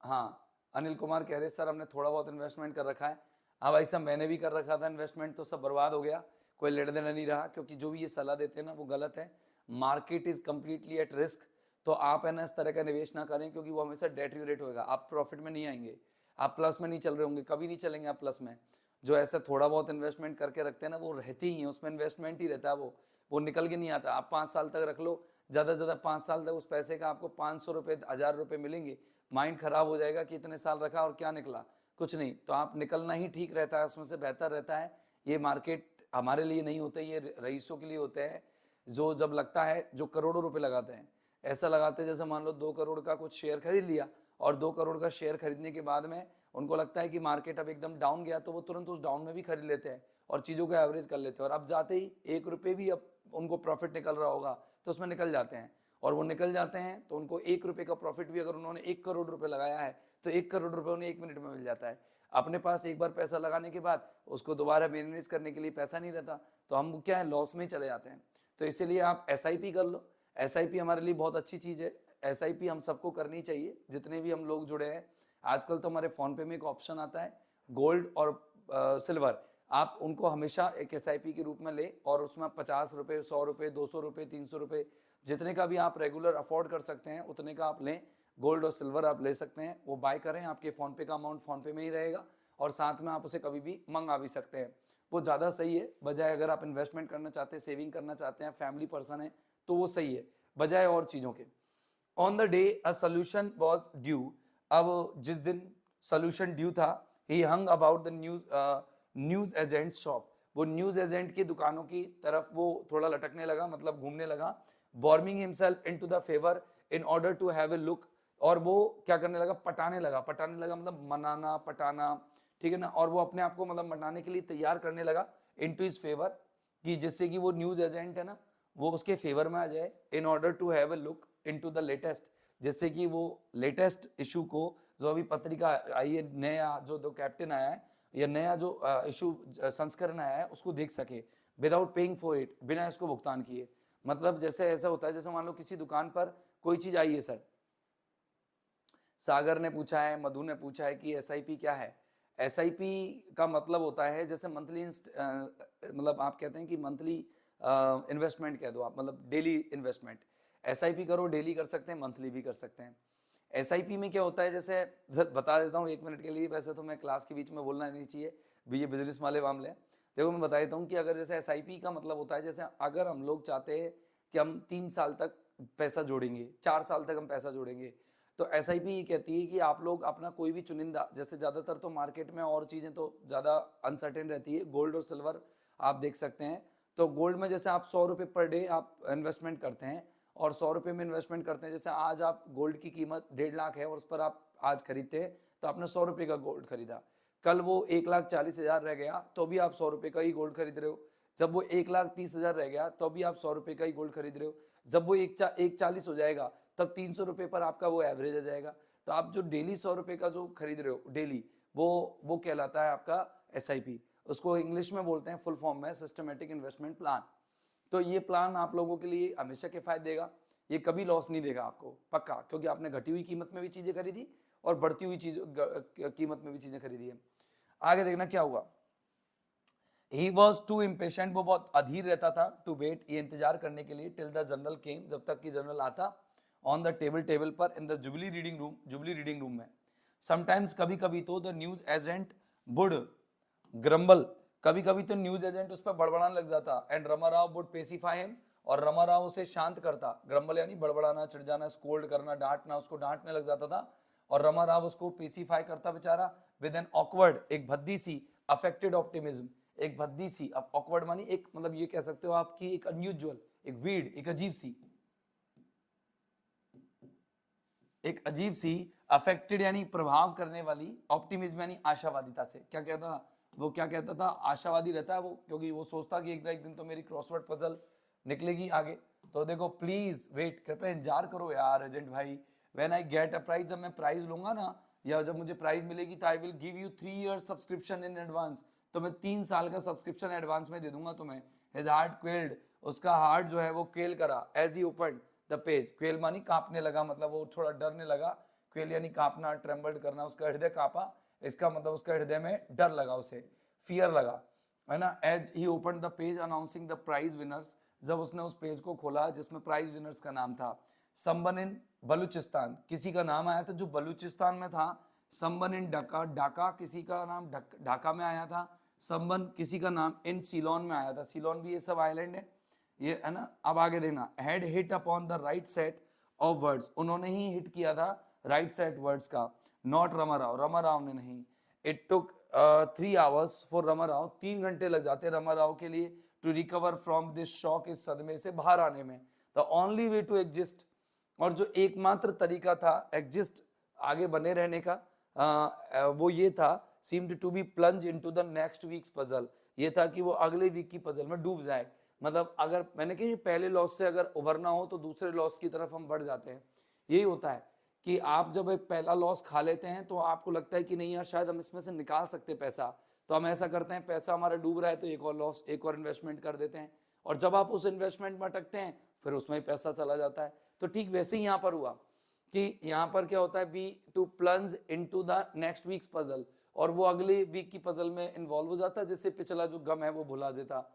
हाँ अनिल कुमार कह रहे सर हमने थोड़ा बहुत इन्वेस्टमेंट कर रखा है। हाँ भाई साहब मैंने भी कर रखा था इन्वेस्टमेंट, तो सब बर्बाद हो गया, कोई लेना देना नहीं रहा, क्योंकि जो भी ये सलाह देते हैं ना वो गलत है। Market is completely at risk, तो आप है ना इस तरह का निवेश ना करें, क्योंकि वो हमेशा डेट्यूरेट होगा, आप प्रॉफिट में नहीं आएंगे, आप प्लस में नहीं चल रहे होंगे, कभी नहीं चलेंगे आप प्लस में। जो ऐसा थोड़ा बहुत इन्वेस्टमेंट करके रखते हैं ना, वो रहती ही है, उसमें इन्वेस्टमेंट ही रहता है, वो निकल के नहीं आता। आप 5 साल तक रख लो, ज़्यादा से ज़्यादा 5 साल तक उस पैसे का आपको 500 रुपये 1000 रुपये मिलेंगे, माइंड खराब हो जाएगा कि इतने साल रखा और क्या निकला, कुछ नहीं। तो आप निकलना ही ठीक रहता है, उसमें से बेहतर रहता है। ये मार्केट हमारे लिए नहीं होते, ये रईसों के लिए होते हैं, जो जब लगता है जो करोड़ों रुपए लगाते हैं, ऐसा लगाते हैं जैसे मान लो 2 करोड़ का कुछ शेयर खरीद लिया, और 2 करोड़ का शेयर खरीदने के बाद में उनको लगता है कि मार्केट अब एकदम डाउन गया, तो वो तुरंत उस डाउन में भी खरीद लेते हैं और चीज़ों को एवरेज कर लेते हैं, और अब जाते ही 1 रुपये भी अब उनको प्रॉफिट निकल रहा होगा तो उसमें निकल जाते हैं, और वो निकल जाते हैं तो उनको 1 रुपये का प्रॉफिट भी, अगर उन्होंने 1 करोड़ रुपए लगाया है तो 1 करोड़ रुपए उन्हें 1 मिनट में मिल जाता है। अपने पास एक बार पैसा लगाने के बाद उसको दोबारा मैनेज करने के लिए पैसा नहीं रहता, तो हम क्या है लॉस में ही चले जाते हैं। तो इसीलिए आप SIP कर लो, SIP हमारे लिए बहुत अच्छी चीज़ है, SIP हम सबको करनी चाहिए, जितने भी हम लोग जुड़े हैं। आजकल तो हमारे फ़ोन पे में एक ऑप्शन आता है गोल्ड और सिल्वर, आप उनको हमेशा एक SIP के रूप में ले, और उसमें 50 रुपये, 100 रुपये, 200 रुपये, 300 रुपये, जितने का भी आप रेगुलर अफोर्ड कर सकते हैं उतने का आप लें, गोल्ड और सिल्वर आप ले सकते हैं, वो बाय करें, आपके फ़ोनपे का अमाउंट फ़ोनपे में ही रहेगा, और साथ में आप उसे कभी भी मंगा भी सकते हैं, वो ज़्यादा सही है बजाय, अगर आप इन्वेस्टमेंट करना चाहते हैं, सेविंग करना चाहते हैं, फैमिली पर्सन है तो वो सही है बजाय और चीज़ों के। On the day a solution was due, अब जिस दिन सोल्यूशन ड्यू था, he hung about the newsagent shop, वो न्यूज़ एजेंट की दुकानों की तरफ वो थोड़ा लटकने लगा, मतलब घूमने लगा, warming himself into the favour in order to have a look, और वो क्या करने लगा, पटाने लगा मतलब मनाना पटाना, ठीक है ना, और वो अपने आप को मतलब मनाने के लिए तैयार करने लगा इनटू हिज फेवर, कि जिससे कि वो न्यूज़ एजेंट है ना वो उसके फेवर में आ जाए, in order to have a look into the latest, जिससे कि वो लेटेस्ट इशू को, जो अभी पत्रिका आई है, नया जो कैप्टन आया है या नया जो इशू संस्करण आया है उसको देख सके, विदाउट पेइंग फॉर इट, बिना इसको भुगतान किए। मतलब जैसे ऐसा होता है, जैसे मान लो किसी दुकान पर कोई चीज आई है सर, सागर ने पूछा है, मधु ने पूछा है कि SIP क्या है। SIP का मतलब होता है जैसे मंथली, मतलब आप कहते हैं कि मंथली इन्वेस्टमेंट कह दो आप, मतलब डेली इन्वेस्टमेंट। SIP करो, डेली कर सकते हैं, मंथली भी कर सकते हैं। SIP में क्या होता है, जैसे बता देता हूँ 1 मिनट के लिए, वैसे तो मैं क्लास के बीच में बोलना नहीं चाहिए, भी ये बिजनेस वाले मामले हैं। देखो मैं बता देता हूँ कि अगर जैसे SIP का मतलब होता है, जैसे अगर हम लोग चाहते हैं कि हम 3 साल तक पैसा जोड़ेंगे, 4 साल तक हम पैसा जोड़ेंगे, तो SIP ये कहती है कि आप लोग अपना कोई भी चुनिंदा, जैसे ज़्यादातर तो मार्केट में और चीज़ें तो ज़्यादा अनसर्टेन रहती है, गोल्ड और सिल्वर आप देख सकते हैं। तो गोल्ड में जैसे आप 100 रुपये पर डे आप इन्वेस्टमेंट करते हैं, और 100 रुपये में इन्वेस्टमेंट करते हैं, जैसे आज आप गोल्ड की कीमत 1.5 लाख है और उस पर आप आज खरीदते हैं, तो आपने 100 रुपये का गोल्ड खरीदा, कल वो 1,40,000 रह गया तो भी आप 100 रुपये का ही गोल्ड खरीद रहे हो, जब वो 1,30,000 रह गया तो भी आप 100 रुपये का ही गोल्ड खरीद रहे हो, जब वो 1,40 हो जाएगा तब 300 रुपये पर आपका वो एवरेज आ जाएगा। तो आप जो डेली 100 रुपये का जो खरीद रहे हो डेली, वो कहलाता है आपका SIP, उसको इंग्लिश में बोलते हैं फुल फॉर्म में सिस्टमेटिक इन्वेस्टमेंट प्लान। तो ये प्लान आप लोगों के लिए हमेशा किफायत देगा, ये कभी लॉस नहीं देगा आपको पक्का, क्योंकि आपने घटी हुई कीमत में भी चीजें खरीदी और बढ़ती हुई कीमत में भी चीजें खरीदी है। आगे देखना क्या हुआ। He was too impatient, वो बहुत अधीर रहता था, to wait, ये इंतजार करने के लिए, till the general came, जब तक कि जनरल आता, on the टेबल पर, in the jubilee reading room में। समटाइम्स कभी कभी तो the news agent would grumble, कभी कभी तो न्यूज एजेंट उस पर बड़बड़ाने लग जाता, एंड रमाराव वुड पेसिफाई हिम, और रमाराव उसे शांत करता, ग्रम्बल यानी बड़बड़ाना, चिढ़ जाना, स्कोल्ड करना, डांटना, उसको डांटने लग जाता था, और रमाराव उसको पेसिफाई करता बेचारा, विद एन ऑकवर्ड, एक भद्दी सी, अफेक्टेड ऑप्टिमिज्म, एक भद्दी सी, अब ऑकवर्ड मानी एक, मतलब ये कह सकते हो आपकी एक अनयूजुअल, एक वीड, एक अजीब सी, अफेक्टेड यानी प्रभाव करने वाली, ऑप्टिमिज्म यानी आशावादिता से। क्या कहता था वो, क्या कहता था, आशावादी रहता है वो, क्योंकि वो सोचता कि एक दिन तो मेरी क्रॉसवर्ड पजल निकलेगी आगे। तो देखो प्लीज वेट, कृपया इंतजार करो यार एजेंट भाई, when I get a prize, जब मैं प्राइज लूंगा ना या जब मुझे प्राइज मिलेगी तो I will give you 3 years subscription in advance, तो मैं 3 साल का सब्सक्रिप्शन एडवांस में दे दूंगा तुम्हें। हिज हार्ट क्वेल्ड, उसका हार्ट जो है वो क्वेल करा, as he open the page. Quell मानी कांपने लगा, मतलब वो थोड़ा डरने लगा। क्वेल यानी कांपना, ट्रेम्बल्ड करना, उसका हृदय कांपा, इसका मतलब उसका हृदय में डर लगा, उसे फियर लगा, है ना। As he open the page announcing the prize winners, जब उसने उस पेज को खोला जिसमें प्राइज विनर्स का नाम था। समवन इन बलूचिस्तान, किसी का नाम आया था जो बलूचिस्तान में था। समवन इन ढाका, ढाका किसी का नाम ढाका में आया था। समवन किसी का नाम इन सीलोन में आया था, सीलोन भी ये सब आइलैंड है, ये है ना। अब आगे देखना, had hit upon the right set of words, उन्होंने ही हिट किया था राइट सेट वर्ड्स का, नॉट रमाराव, रमाराव ने नहीं। It took 3 hours for Ramarao, 3 घंटे लग जाते रमाराव के लिए to recover from this shock, इस सदमे से बाहर आने में। The only way to exist, और जो एकमात्र तरीका था एग्जिस्ट, आगे बने रहने का, वो ये था, seemed to be plunge into the next week's puzzle, ये था कि वो अगले वीक की पजल में डूब जाए। मतलब अगर मैंने कहा पहले लॉस से अगर उभरना हो तो दूसरे लॉस की तरफ हम बढ़ जाते हैं। यही होता है कि आप जब एक पहला लॉस खा लेते हैं तो आपको लगता है कि नहीं यार शायद हम इसमें से निकाल सकते पैसा, तो हम ऐसा करते हैं, पैसा हमारा डूब रहा है तो एक और लॉस, एक और इन्वेस्टमेंट कर देते हैं, और जब आप उस इन्वेस्टमेंट में अटकते हैं फिर उसमें ही पैसा चला जाता है। तो ठीक वैसे ही यहाँ पर हुआ कि यहाँ पर क्या होता है, be to plunge into the next week's puzzle, और वो अगले वीक की पजल में इन्वॉल्व हो जाता है, जिससे पिछला जो गम है वो भुला देता।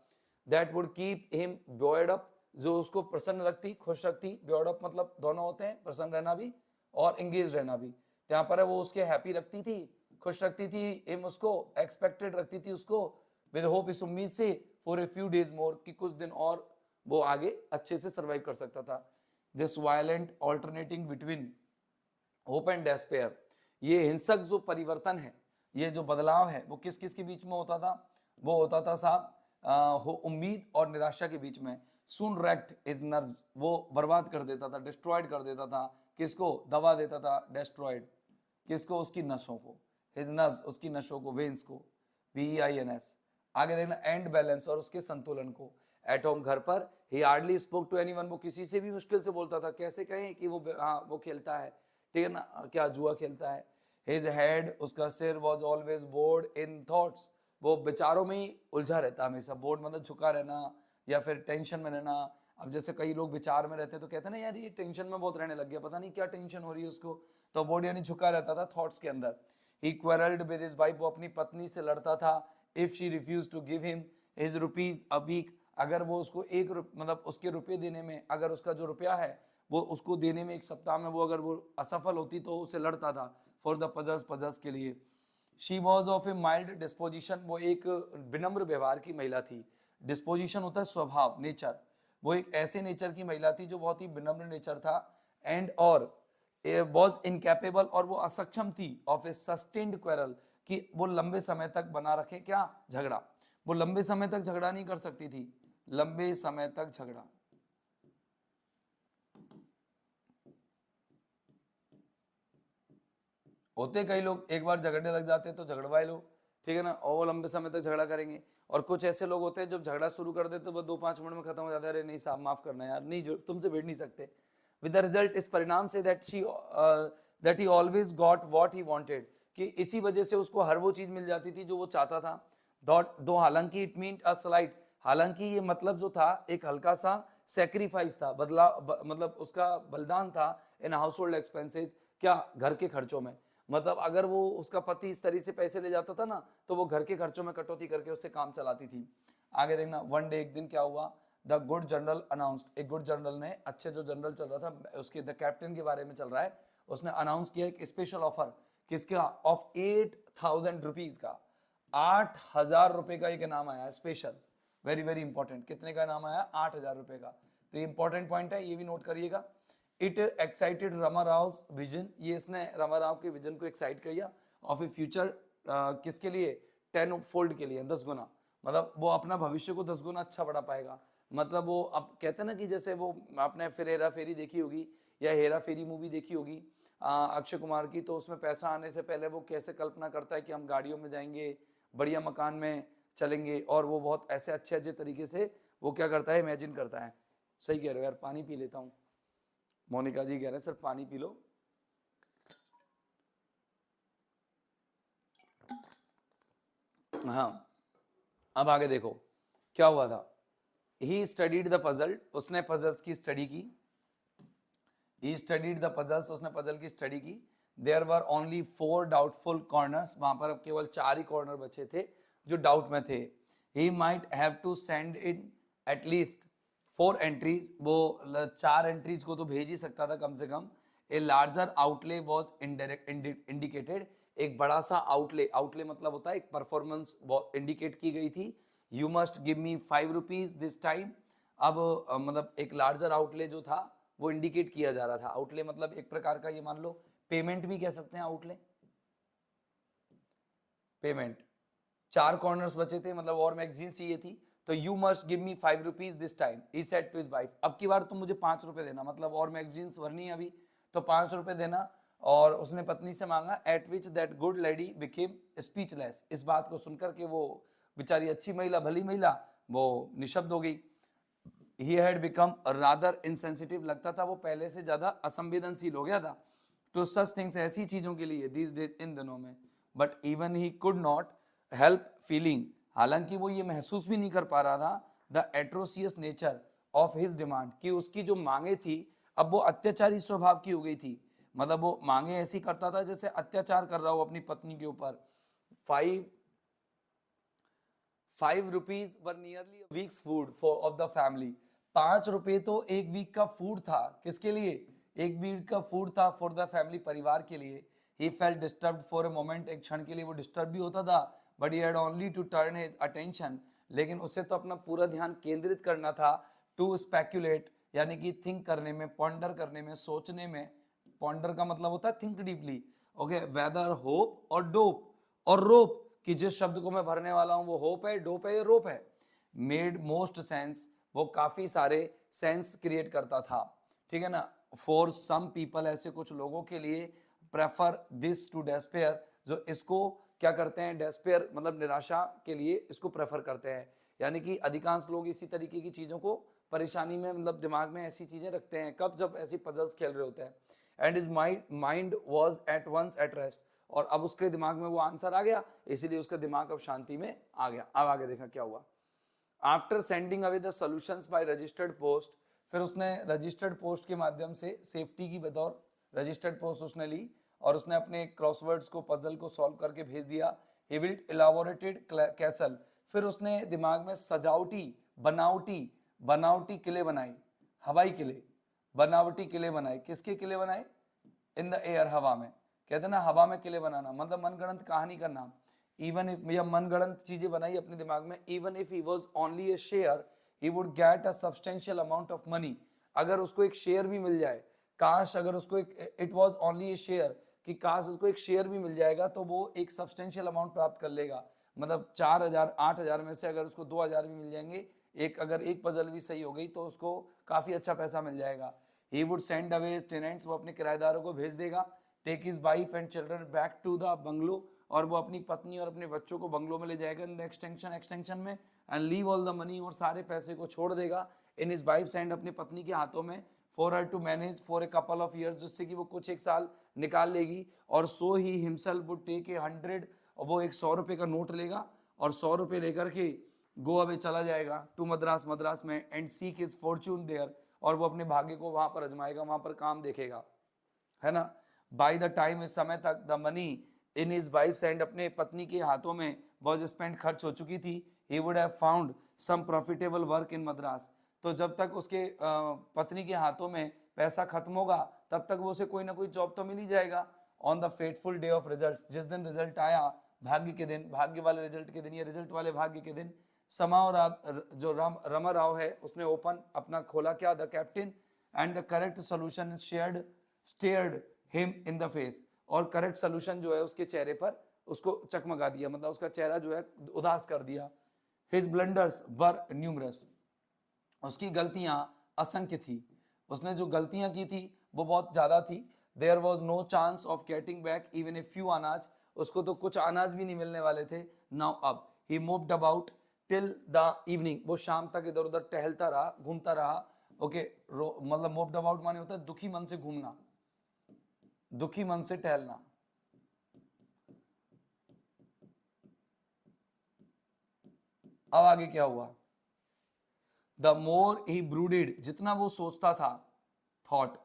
That would keep him buoyed up, जो उसको प्रसन्न रखती, खुश रखती। बॉयड अप मतलब दोनों होते हैं, प्रसन्न रहना भी और एंगेज रहना भी। तो यहाँ पर है वो उसके हैप्पी रखती थी, खुश रखती थी, हिम उसको एक्सपेक्टेड रखती थी उसको, विद होप, इस उम्मीद से, for a few days more, कि कुछ दिन और वो आगे अच्छे से सर्वाइव कर सकता था। This violent alternating between hope and despair, ये हिंसक जो परिवर्तन है, ये जो बदलाव है, वो किस किस के बीच में होता था, वो होता था साहब उम्मीद और निराशा के बीच में। सून रैक्ट हिज नर्व्स, वो बर्बाद कर देता था, डिस्ट्रॉयड कर देता था, किसको, दबा देता था, डिस्ट्रॉयड किसको, उसकी नसों को, हिज नर्व्स, उसकी नसों को, वेन्स को, VEINS। आगे देखना, एंड बैलेंस, और उसके संतुलन को। एट होम, घर पर, he hardly spoke to anyone, वो किसी से भी मुश्किल से बोलता था, कैसे कहें कि वो हाँ वो खेलता है, ठीक है ना, क्या जुआ खेलता है। हिज हेड, उसका सिर, was always board in thoughts, वो विचारों में ही उलझा रहता हमेशा। बोर्ड मतलब झुका रहना या फिर टेंशन में रहना। अब जैसे कई लोग विचार में रहते हैं तो कहते हैं ना यार ये टेंशन में बहुत रहने लग गया, पता नहीं क्या टेंशन हो रही है उसको, तो बोर्ड यानी झुका रहता था थॉट्स के अंदर। He quarrelled with his wife, वो अपनी पत्नी से लड़ता था। If she refuse to give him his rupees a week, अगर वो उसको मतलब उसके रुपये देने में, अगर उसका जो रुपया है वो उसको देने में एक सप्ताह में वो अगर वो असफल होती तो उसे लड़ता था फॉर द पजल्स के लिए। She was of A mild disposition, वो एक विनम्र व्यवहार की महिला थी। डिस्पोजिशन होता है स्वभाव, नेचर, वो एक ऐसे नेचर की महिला थी जो बहुत ही विनम्र नेचर था। एंड और वॉज इनकैपेबल, और वो असक्षम थी, ऑफ ए सस्टेन्ड क्वेरल, कि वो लंबे समय तक बना रखे क्या, झगड़ा। वो लंबे समय तक झगड़ा नहीं कर सकती थी, लंबे समय तक झगड़ा। होते कई लोग एक बार झगड़ने लग जाते हैं तो झगड़वाए लोग, ठीक है ना, और वो लंबे समय तक झगड़ा करेंगे। और कुछ ऐसे लोग होते हैं जब झगड़ा शुरू कर देते तो वो 2-5 मिनट में खत्म हो जाता है, अरे नहीं साहब माफ करना यार, नहीं जो तुमसे भिड़ नहीं सकते। विद द रिजल्ट, इस परिणाम say that he always got what he wanted, कि इसी वजह से उसको हर वो चीज मिल जाती थी जो वो चाहता था। दो हालांकि इट मीन अ स्लाइट, हालांकि ये मतलब जो था एक हल्का सा सेक्रीफाइस था, मतलब उसका बलिदान था इन हाउस होल्ड एक्सपेंसेस, क्या, घर के खर्चों में। मतलब अगर वो उसका पति इस तरीके से पैसे ले जाता था ना तो वो घर के खर्चों में कटौती करके उससे काम चलाती थी। आगे देखना, वन डे, एक दिन क्या हुआ, द गुड जनरल अनाउंस्ड, एक गुड जनरल ने, अच्छे जो जनरल चल रहा था उसके, द कैप्टन के बारे में चल रहा है, उसने अनाउंस किया एक स्पेशल ऑफर, किसका, ऑफ 8,000 रुपीज का, 8,000 रुपए का एक इनाम आया स्पेशल, वेरी वेरी इंपॉर्टेंट। कितने का इनाम आया, 8,000 रुपए का। तो ये इंपॉर्टेंट पॉइंट है, ये भी नोट करिएगा। It excited Rama Rao vision, ये इसने रमा राव के विजन को एक्साइट किया, ऑफ ए फ्यूचर, किसके लिए, 10 फोल्ड के लिए, 10 गुना, मतलब वो अपना भविष्य को 10 गुना अच्छा बढ़ा पाएगा। मतलब वो अब कहते हैं ना कि जैसे वो आपने फिर हेरा फेरी देखी होगी या हेरा फेरी मूवी देखी होगी अक्षय कुमार की, तो उसमें पैसा आने से पहले वो कैसे कल्पना करता है कि हम गाड़ियों में जाएंगे, बढ़िया मकान में चलेंगे, और वो बहुत ऐसे अच्छे अच्छे तरीके से वो क्या करता है, इमेजिन करता है। सही कह रहे हो यार, पानी पी लेता हूँ। मोनिका जी कह रहे हैं सर पानी पी लो, हाँ, अब आगे देखो क्या हुआ था। ही स्टडीड द पजल, उसने पजल्स की स्टडी की। ही स्टडीड द पजल्स, उसने पजल की स्टडी की। There were only 4 doubtful corners, वहां पर अब केवल 4 ही कॉर्नर बचे थे जो डाउट में थे। He might have to send in at least 4 entries, वो 4 एंट्रीज को तो भेज ही सकता था कम से कम। A larger outlay was indicated, एक बड़ा सा आउटले, आउटले मतलब होता है एक परफॉर्मेंस इंडिकेट की गई थी। You must give me 5 rupees this time. अब मतलब एक लार्जर आउटले जो था वो इंडिकेट किया जा रहा था। आउटले मतलब एक प्रकार का, ये मान लो पेमेंट भी कह सकते हैं आउटले, पेमेंट। 4 कॉर्नर्स बचे थे, मतलब और मैगजीन चाहिए थी, तो you must give me 5 rupees this time, he said to his wife. अब की बार तुम मुझे 5 रुपए देना, मतलब और मैगजीन्स भरनी है अभी, तो 5 रुपए देना। और उसने पत्नी से मांगा। Eight which that good lady became speechless, इस बात को सुनकर के वो बेचारी अच्छी महिला, भली महिला, वो निशब्द हो गई। He had become rather insensitive, लगता था वो पहले से ज्यादा असंवेदनशील हो गया था टू सच थिंग्स, ऐसी चीजों के लिए दीज डेज, इन दिनों में। But even he could not help feeling, हालांकि वो ये महसूस भी नहीं कर पा रहा था the atrocious nature of his demand, कि उसकी जो मांगे थी अब वो अत्याचारी स्वभाव की हो गई थी। मतलब वो मांगे ऐसी करता था जैसे अत्याचार कर रहा हो अपनी पत्नी के ऊपर। 5 rupees were nearly weeks food for of the family, 5 रुपए तो एक वीक का फूड था, किसके लिए, एक वीक का फूड था फॉर द फैमिली, परिवार के लिए। He felt disturb for a moment, एक क्षण के लिए वो डिस्टर्ब भी होता था। But he had only to turn his attention, लेकिन उसे तो अपना पूरा ध्यान केंद्रित करना था टू स्पेक्यूलेट, यानी कि थिंक करने में, पॉन्डर करने में, सोचने में। पॉन्डर का मतलब होता है think deeply. Okay, whether hope और डोप और रोप, कि जिस शब्द को मैं भरने वाला हूं वो होप है, डोप है, रोप है। मेड मोस्ट सेंस, वो काफी सारे सेंस क्रिएट करता था, ठीक है ना। फॉर सम पीपल, ऐसे कुछ लोगों के लिए, प्रेफर दिस टू डेस्पेयर, जो इसको क्या करते हैं, डेस्पेयर मतलब निराशा के लिए इसको प्रेफर करते हैं। यानी कि अधिकांश लोग इसी तरीके की चीजों को परेशानी में, मतलब दिमाग में ऐसी चीजें रखते हैं कब, जब ऐसी पजल्स खेल रहे होते हैं। And is mind was at once at rest, और अब उसके दिमाग में वो आंसर आ गया, इसीलिए उसका दिमाग अब शांति में आ गया। अब आगे देखा क्या हुआ। After sending away the solutions by registered post, फिर उसने रजिस्टर्ड पोस्ट के माध्यम से, सेफ्टी की बतौर रजिस्टर्ड पोस्ट उसने ली, और उसने अपने क्रॉसवर्ड्स को, पजल को सॉल्व करके भेज दिया। ही बिल्ट इलाबोरेटेड कैसल, फिर उसने दिमाग में सजावटी, बनावटी, बनावटी किले बनाई, हवाई किले, बनावटी किले बनाए। किसके किले बनाए, इन द एयर, हवा में। कहते ना हवा में किले बनाना, मतलब मनगढ़ंत कहानी का नाम। इवन इफ, या मनगढ़ंत चीजें बनाई अपने दिमाग में। Even if he was only A share, he would get a substantial amount of money, अगर उसको एक शेयर भी मिल जाए, काश अगर उसको एक, it was only A share, कि काश उसको एक शेयर भी मिल जाएगा तो वो एक सब्सटेंशियल अमाउंट प्राप्त कर लेगा। मतलब 4,000 8,000 में से अगर उसको 2,000 भी मिल जाएंगे, एक अगर एक पजल भी सही हो गई तो उसको काफी अच्छा पैसा मिल जाएगा। He would send away his tenants, वो अपने किराएदारों को भेज देगा। Take his wife and children back to the bungalow, और वो अपनी पत्नी और अपने बच्चों को बंगलो में ले जाएगा इन द एक्सटेंशन में। And leave all the money, और सारे पैसे को छोड़ देगा इन हिज वाइफ एंड, अपनी पत्नी के हाथों में। For her to manage for a couple of years, जिससे कि वो कुछ एक साल निकाल लेगी। और so he himself would take a 100, और वो एक 100 रुपए का नोट लेगा, और 100 रुपए लेकर के गोवा में चला जाएगा, टू मद्रास, मद्रास में। And seek his fortune there, और वो अपने भाग्य को वहां पर अजमाएगा, वहां पर काम देखेगा, है ना। बाय द टाइम, इस समय तक, the money in his wife and, अपने पत्नी के हाथों में वॉज स्पेंड, खर्च हो चुकी थी। He would have found some profitable work in Madras, तो जब तक उसके पत्नी के हाथों में पैसा खत्म होगा तब तक वो उसे कोई ना कोई जॉब तो मिल ही जाएगा। On the fateful day of result, जिस दिन रिजल्ट आया, भाग्य के दिन, भाग्य वाले रिजल्ट के दिन, या रिजल्ट वाले भाग्य के दिन, समाओ जो रमा राव है उसने ओपन अपना खोला क्या, the captain, and the correct solution shared stared him in the face, और करेक्ट सोल्यूशन जो है उसके चेहरे पर उसको चकमगा दिया, मतलब उसका चेहरा जो है उदास कर दिया। हिज ब्लंडर्स वर न्यूमरस, उसकी गलतियां असंख्य थी, उसने जो गलतियां की थी वो बहुत ज्यादा थी। There was no chance of getting back even a few अनाज, उसको तो कुछ अनाज भी नहीं मिलने वाले थे। नाउ अब he moved about till the evening, वो शाम तक इधर उधर टहलता रहा, घूमता रहा। ओके, मतलब मूव्ड अबाउट माने होता है दुखी मन से घूमना, दुखी मन से टहलना। अब आगे क्या हुआ, द मोर ही ब्रूडेड, जितना वो सोचता था, थॉट,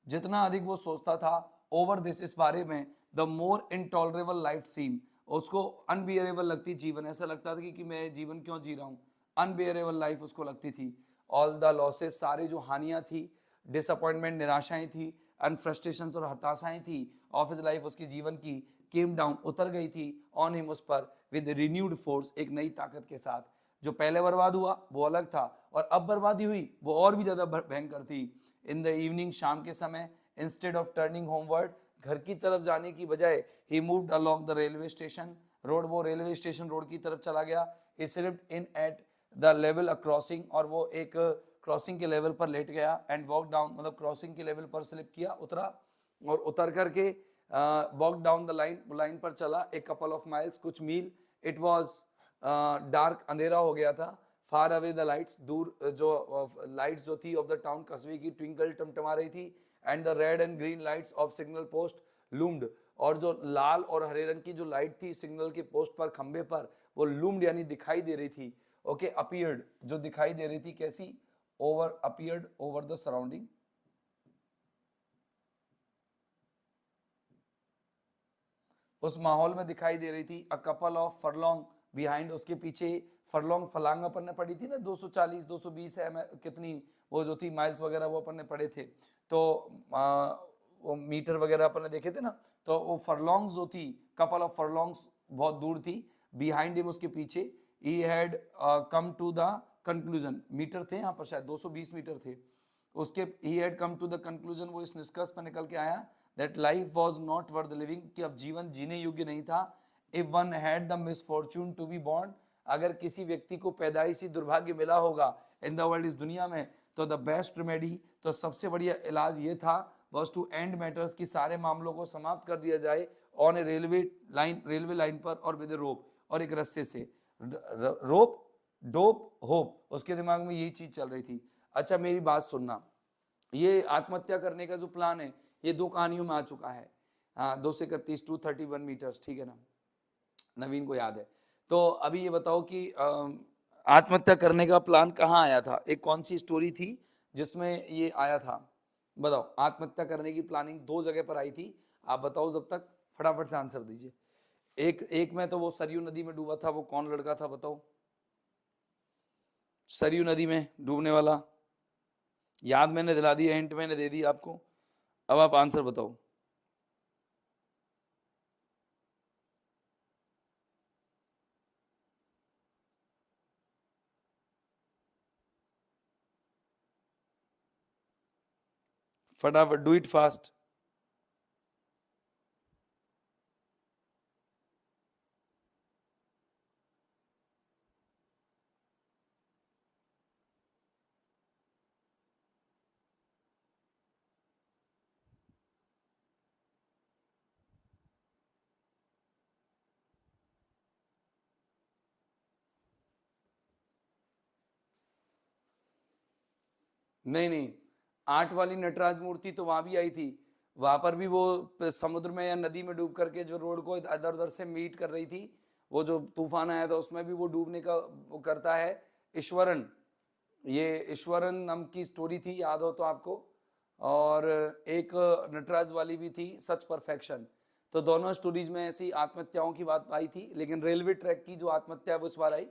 जितना अधिक वो सोचता था ओवर दिस, इस बारे में, द मोर इनटॉलरेबल लाइफ सीम, उसको अनबियरेबल लगती जीवन, ऐसा लगता था कि मैं जीवन क्यों जी रहा हूँ, अनबियरेबल लाइफ उसको लगती थी। ऑल द लॉसेस, सारे जो हानियां थी, डिसअपॉइंटमेंट, निराशाएं थी, एंड फ्रस्ट्रेशन और हताशाएं थी ऑफ हिज लाइफ, उसकी जीवन की, केम डाउन, उतर गई थी, ऑन हिम, उस पर, विद रिन्यूड फोर्स, एक नई ताकत के साथ। जो पहले बर्बाद हुआ वो अलग था, और अब बर्बादी हुई वो और भी ज्यादा भयंकर थी। इन द इवनिंग, शाम के समय, इंस्टेड ऑफ टर्निंग होमवर्ड, घर की तरफ जाने की बजाय, he moved along the railway station road, वो रेलवे स्टेशन रोड की तरफ चला गया। He slipped in at the level a crossing, और वो एक क्रॉसिंग के लेवल पर लेट गया, एंड वॉक डाउन, मतलब क्रॉसिंग के लेवल पर स्लिप किया, उतरा, और उतर करके walk down the line, line पर चला, एक कपल ऑफ माइल्स, कुछ मील। इट वॉज डार्क, अंधेरा हो गया था। फार अवे द लाइट्स, दूर जो लाइट्स जो थी ऑफ द टाउन, कस्बे की, ट्विंकल, टमटमा रही थी, and the red and green lights of signal post loomed, और जो लाल और हरे रंग की जो लाइट थी सिग्नल के पोस्ट पर, खंबे पर, वो लूम्ड यानी दिखाई दे रही थी। ओके, अपीयर्ड, जो दिखाई दे रही थी, कैसी, over, appeared over the surrounding, उस माहौल में दिखाई दे रही थी। A couple of furlong behind, उसके पीछे, फरलोंग, फलांग अपन ने पढ़ी थी ना, 240 220 है कितनी, वो जो थी माइल्स वगैरह, वो अपन ने पढ़े थे। तो वो मीटर वगैरह अपन ने देखे थे ना, तो वो फरलोंग्स जो थी, कपल ऑफ फरलोंग्स, बहुत दूर थी, बिहाइंड हिम, उसके पीछे, he had come to the conclusion, metre थे यहाँ पर शायद 220 मीटर थे, उसके, he had come to the conclusion, वो इस निष्कर्ष पर निकल के आया, that life was not worth living, कि अब जीवन जीने योग्य नहीं था। If one had the misfortune to be born, अगर किसी व्यक्ति को पैदाइशी दुर्भाग्य मिला होगा इन द वर्ल्ड, इस दुनिया में, तो द बेस्ट रेमेडी, तो सबसे बढ़िया इलाज ये था, वॉज टू एंड मैटर्स, की सारे मामलों को समाप्त कर दिया जाए, on A railway line, railway line पर, और विद रोप, और एक रस्से से, रोप, डोप, होप, उसके दिमाग में यही चीज चल रही थी। अच्छा मेरी बात सुनना, ये आत्महत्या करने का जो प्लान है, ये दो कहानियों में आ चुका है। हाँ, 231 231 मीटर्स, ठीक है ना, नवीन को याद है। तो अभी ये बताओ कि आत्महत्या करने का प्लान कहाँ आया था, एक कौन सी स्टोरी थी जिसमें ये आया था, बताओ। आत्महत्या करने की प्लानिंग दो जगह पर आई थी, आप बताओ जब तक, फटाफट से आंसर दीजिए। एक एक में तो वो सरयू नदी में डूबा था, वो कौन लड़का था बताओ, सरयू नदी में डूबने वाला, याद मैंने दिला दिया, हिंट मैंने दे दी आपको, अब आप आंसर बताओ। फटाफट, डू इट फास्ट। नहीं नहीं, 8 वाली नटराज मूर्ति तो वहां भी आई थी, वहां पर भी वो समुद्र में या नदी में डूब करके जो रोड को इधर उधर से मीट कर रही थी, वो जो तूफान आया था उसमें भी वो डूबने का वो करता है। ईश्वरन, ये ईश्वरन नाम की स्टोरी थी, याद हो तो आपको। और एक नटराज वाली भी थी, सच परफेक्शन। तो दोनों स्टोरीज में ऐसी आत्महत्याओं की बात आई थी, लेकिन रेलवे ट्रैक की जो आत्महत्या है वो इस बार आई।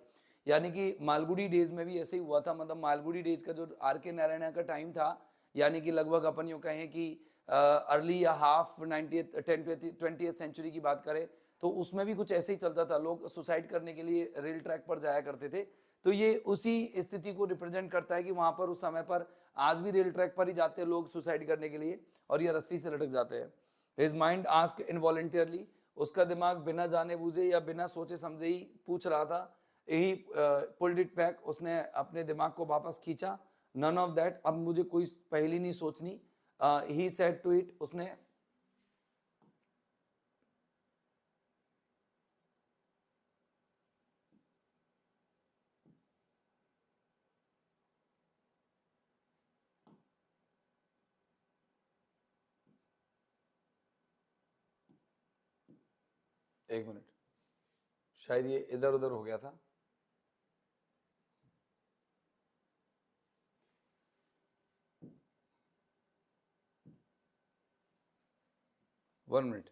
यानी कि मालगुडी डेज में भी ऐसे ही हुआ था, मतलब मालगुडी डेज का जो आर के नारायण का टाइम था, यानी कि लगभग अपन यूँ कहें कि अर्ली या हाफ 90th 20th सेंचुरी की बात करें, तो उसमें भी कुछ ऐसे ही चलता था, लोग सुसाइड करने के लिए रेल ट्रैक पर जाया करते थे। तो ये उसी स्थिति को रिप्रेजेंट करता है कि वहां पर उस समय पर आज भी रेल ट्रैक पर ही जाते हैं लोग सुसाइड करने के लिए, और ये रस्सी से लटक जाते हैं। हिज माइंड आस्क्ड इनवॉलेंटियरली, उसका दिमाग बिना जाने बूझे या बिना सोचे समझे ही पूछ रहा था, यही पुल्ड इट बैक, उसने अपने दिमाग को वापस खींचा। नन ऑफ दैट, अब मुझे कोई पहली नहीं सोचनी। ही सेड टू इट, उसने, एक मिनट, शायद ये इधर उधर हो गया था। 1 मिनट,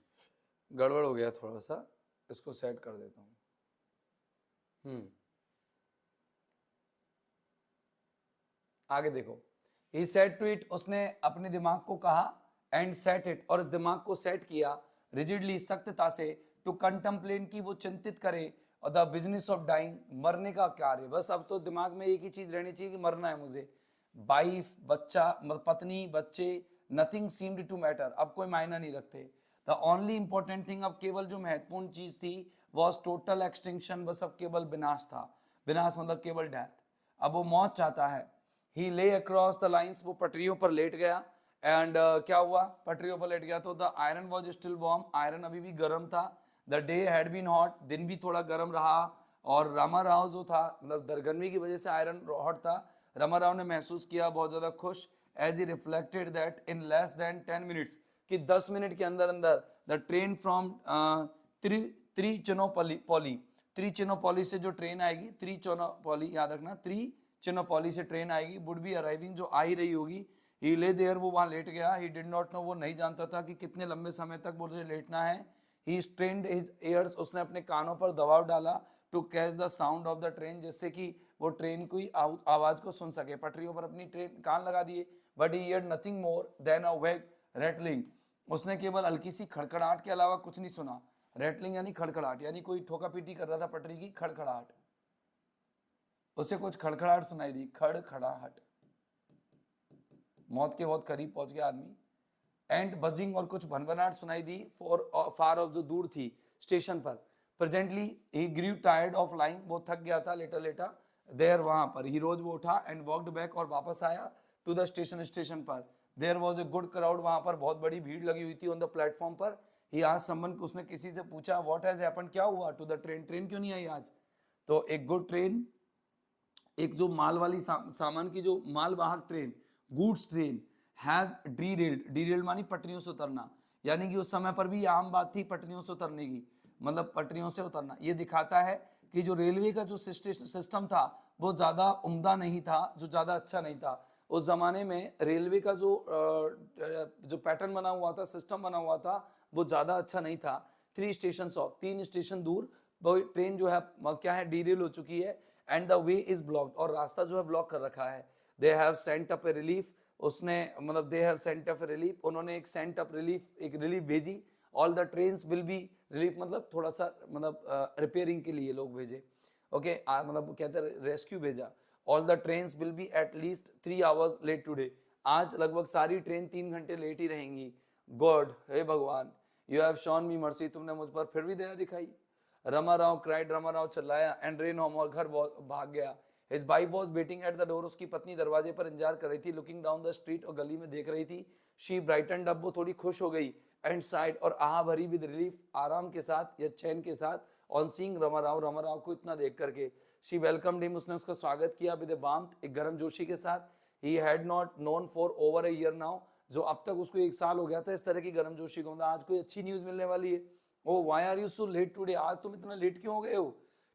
गड़बड़ हो गया थोड़ा सा, इसको सेट कर देता हूँ। आगे देखो, ही सेट टू इट, उसने अपने दिमाग को कहा, एंड सेट इट, और दिमाग को सेट किया, रिजिडली, सख्तता से, टू कंटम्पलेन, की वो चिंतित करे, और द बिजनेस ऑफ डाइंग, मरने का कार्य। बस अब तो दिमाग में एक ही चीज रहनी चाहिए कि मरना है मुझे। वाइफ, बच्चा, पत्नी, बच्चे, नथिंग सीम्ड टू मैटर, अब कोई मायना नहीं रखते। द ओनली इंपॉर्टेंट थिंग, अब केवल जो महत्वपूर्ण चीज थी वॉज टोटल एक्सटिंक्शन, बस अब केवल विनाश था। विनाश मतलब केवल डेथ। अब वो मौत चाहता है। ही ले अक्रॉस द लाइन्स, वो पटरियों पर लेट गया, एंड क्या हुआ, पटरियों पर लेट गया तो the iron was still warm, iron अभी भी गर्म था। The day had been hot, दिन भी थोड़ा गर्म रहा, और रामाराव जो था, मतलब गर्मी की वजह से आयरन हॉट था। रामाराव ने महसूस किया बहुत ज्यादा खुश, as he reflected that in less than 10 minutes, कि 10 मिनट के अंदर अंदर द ट्रेन फ्रॉम त्रिचिनोपॉली से जो ट्रेन आएगी, त्रिचिनोपॉली याद रखना, त्रिचिनोपॉली से ट्रेन आएगी, वुड बी अराइविंग, जो आ ही रही होगी। ही ले देयर, वो वहां लेट गया। ही डिड नॉट नो, वो नहीं जानता था कि कितने लंबे समय तक मुझे लेटना है। ही स्ट्रेन्ड हिज ईयर्स, उसने अपने कानों पर दबाव डाला, to catch the sound of the train, जिससे कि वो ट्रेन की आवाज को सुन सके। पटरियों पर अपनी ट्रेन कान लगा दिए, but he heard nothing more than a vague rattling, उसने केवल हल्की सी खड़खड़ाहट के अलावा कुछ नहीं सुना। रैटलिंग यानी खड़खड़ाहट, यानी कोई ठोका पीटी कर रहा था पटरी की, खड़खड़ाहट, उसे कुछ खड़खड़ाहट सुनाई दी, खड़खड़ाहट, मौत के बहुत करीब पहुंच गया आदमी। एंड बजिंग, और कुछ भनभनाहट सुनाई दी, फॉर फार ऑफ, जो दूर थी स्टेशन पर। Presently he grew tired of lying, वो थक गया था लेटा लेटा, देयर, वहां पर। ही रोज वो उठा, एंड वॉकड बैक, और वापस आया, टू द स्टेशन, स्टेशन पर। There was a good crowd, वहां पर बहुत बड़ी भीड़ लगी हुई थी ऑन द प्लेटफॉर्म पर। ही आज समवन, उसने किसी से पूछा, व्हाट हैज हैपेंड, क्या हुआ, टू द ट्रेन, ट्रेन क्यों नहीं आई आज। तो एक गुड ट्रेन, एक जो माल वाली सामान की जो मालवाहक train, goods train, has derailed, derailed मानी पटरियों से उतरना, यानी कि उस समय पर भी आम बात थी पटरियों से उतरने की, मतलब पटरियों से उतरना। ये दिखाता है कि जो रेलवे का जो सिस्टम था वो ज़्यादा उम्दा नहीं था, जो ज़्यादा अच्छा नहीं था। उस ज़माने में रेलवे का जो पैटर्न बना हुआ था, सिस्टम बना हुआ था, वो ज़्यादा अच्छा नहीं था। 3 स्टेशन ऑफ, 3 स्टेशन दूर वो ट्रेन जो है क्या है, डीरेल हो चुकी है, and the way is blocked, और रास्ता जो है ब्लॉक कर रखा है। They have sent up A relief, उसने मतलब they have sent up relief, उन्होंने एक सेंट अप रिलीफ, एक रिलीफ भेजी। All the trains will B, relief मतलब थोड़ा सा मतलब रिपेयरिंग के लिए लोग भेजे, ओके मतलब कहते हैं रेस्क्यू भेजा। All the trains will be at least 3 hours late today, आज लगभग सारी ट्रेन 3 घंटे लेट ही रहेंगी। गॉड, हे भगवान, you have shown me mercy, तुमने मुझ पर फिर भी दया दिखाई। रामाराव क्राइड, रामाराव चिल्लाया, एंड रेन होम, और घर भाग गया। His wife was waiting at the door, उसकी पत्नी दरवाजे पर इंतजार कर रही थी। Looking down the street, और गली में देख रही थी। She brightened up, वो थोड़ी खुश हो गई। And sighed, और आह भरी with relief, आराम के साथ या चैन के साथ, on seeing रामाराव, रामाराव को इतना देख करके। She welcomed him, उसने उसका स्वागत किया with a warmth, एक गर्मजोशी के साथ। He had not known for over a year now, जो अब तक उसको 1 साल हो गया था इस तरह की गर्मजोशी को, आज कोई अच्छी न्यूज मिलने वाली है। Oh why are you so late today, आज तुम इतना लेट क्यों हो गए हो,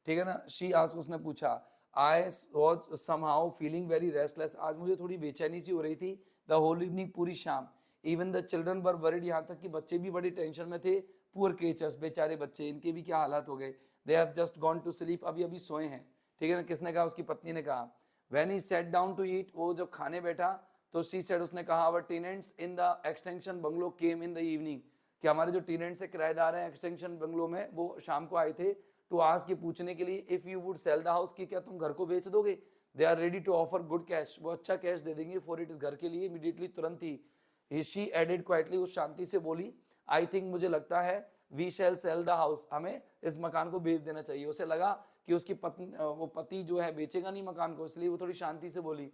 ठीक है ना। शी आस्क्ड, उसने पूछा। I was somehow feeling very restless, आज मुझे थोड़ी बेचैनी सी हो रही थी, द होल इवनिंग, पूरी शाम। Even the children were worried, यहाँ तक कि बच्चे भी बड़ी टेंशन में थे। पुअर क्रिएचर्स, बेचारे बच्चे, इनके भी क्या हालात हो गए। They have just gone to sleep, अभी अभी सोए हैं, ठीक है ना। किसने कहा, उसकी पत्नी ने कहा। When he sat down to eat, वो जब खाने बैठा तो शी सेड, उसने कहा, our tenants in the extension bungalow came in the evening, कि हमारे जो टेनेंट्स है, किराएदार हैं एक्सटेंशन बंगलो में, वो शाम को आए थे टू आस्क, पूछने के लिए, if you would sell the house, कि क्या तुम घर को बेच दोगे। They are ready to offer good cash, वो अच्छा कैश दे देंगे फॉर इट, इस घर के लिए, इमीडिएटली, तुरंत ही। शी एडेड क्वाइटली, उस शांति से बोली, आई थिंक, मुझे लगता है, we shall sell the house, हमें इस मकान को बेच देना चाहिए। उसे लगा कि उसकी पत्नी, वो पति जो है बेचेगा नहीं मकान को, इसलिए वो थोड़ी शांति से बोली।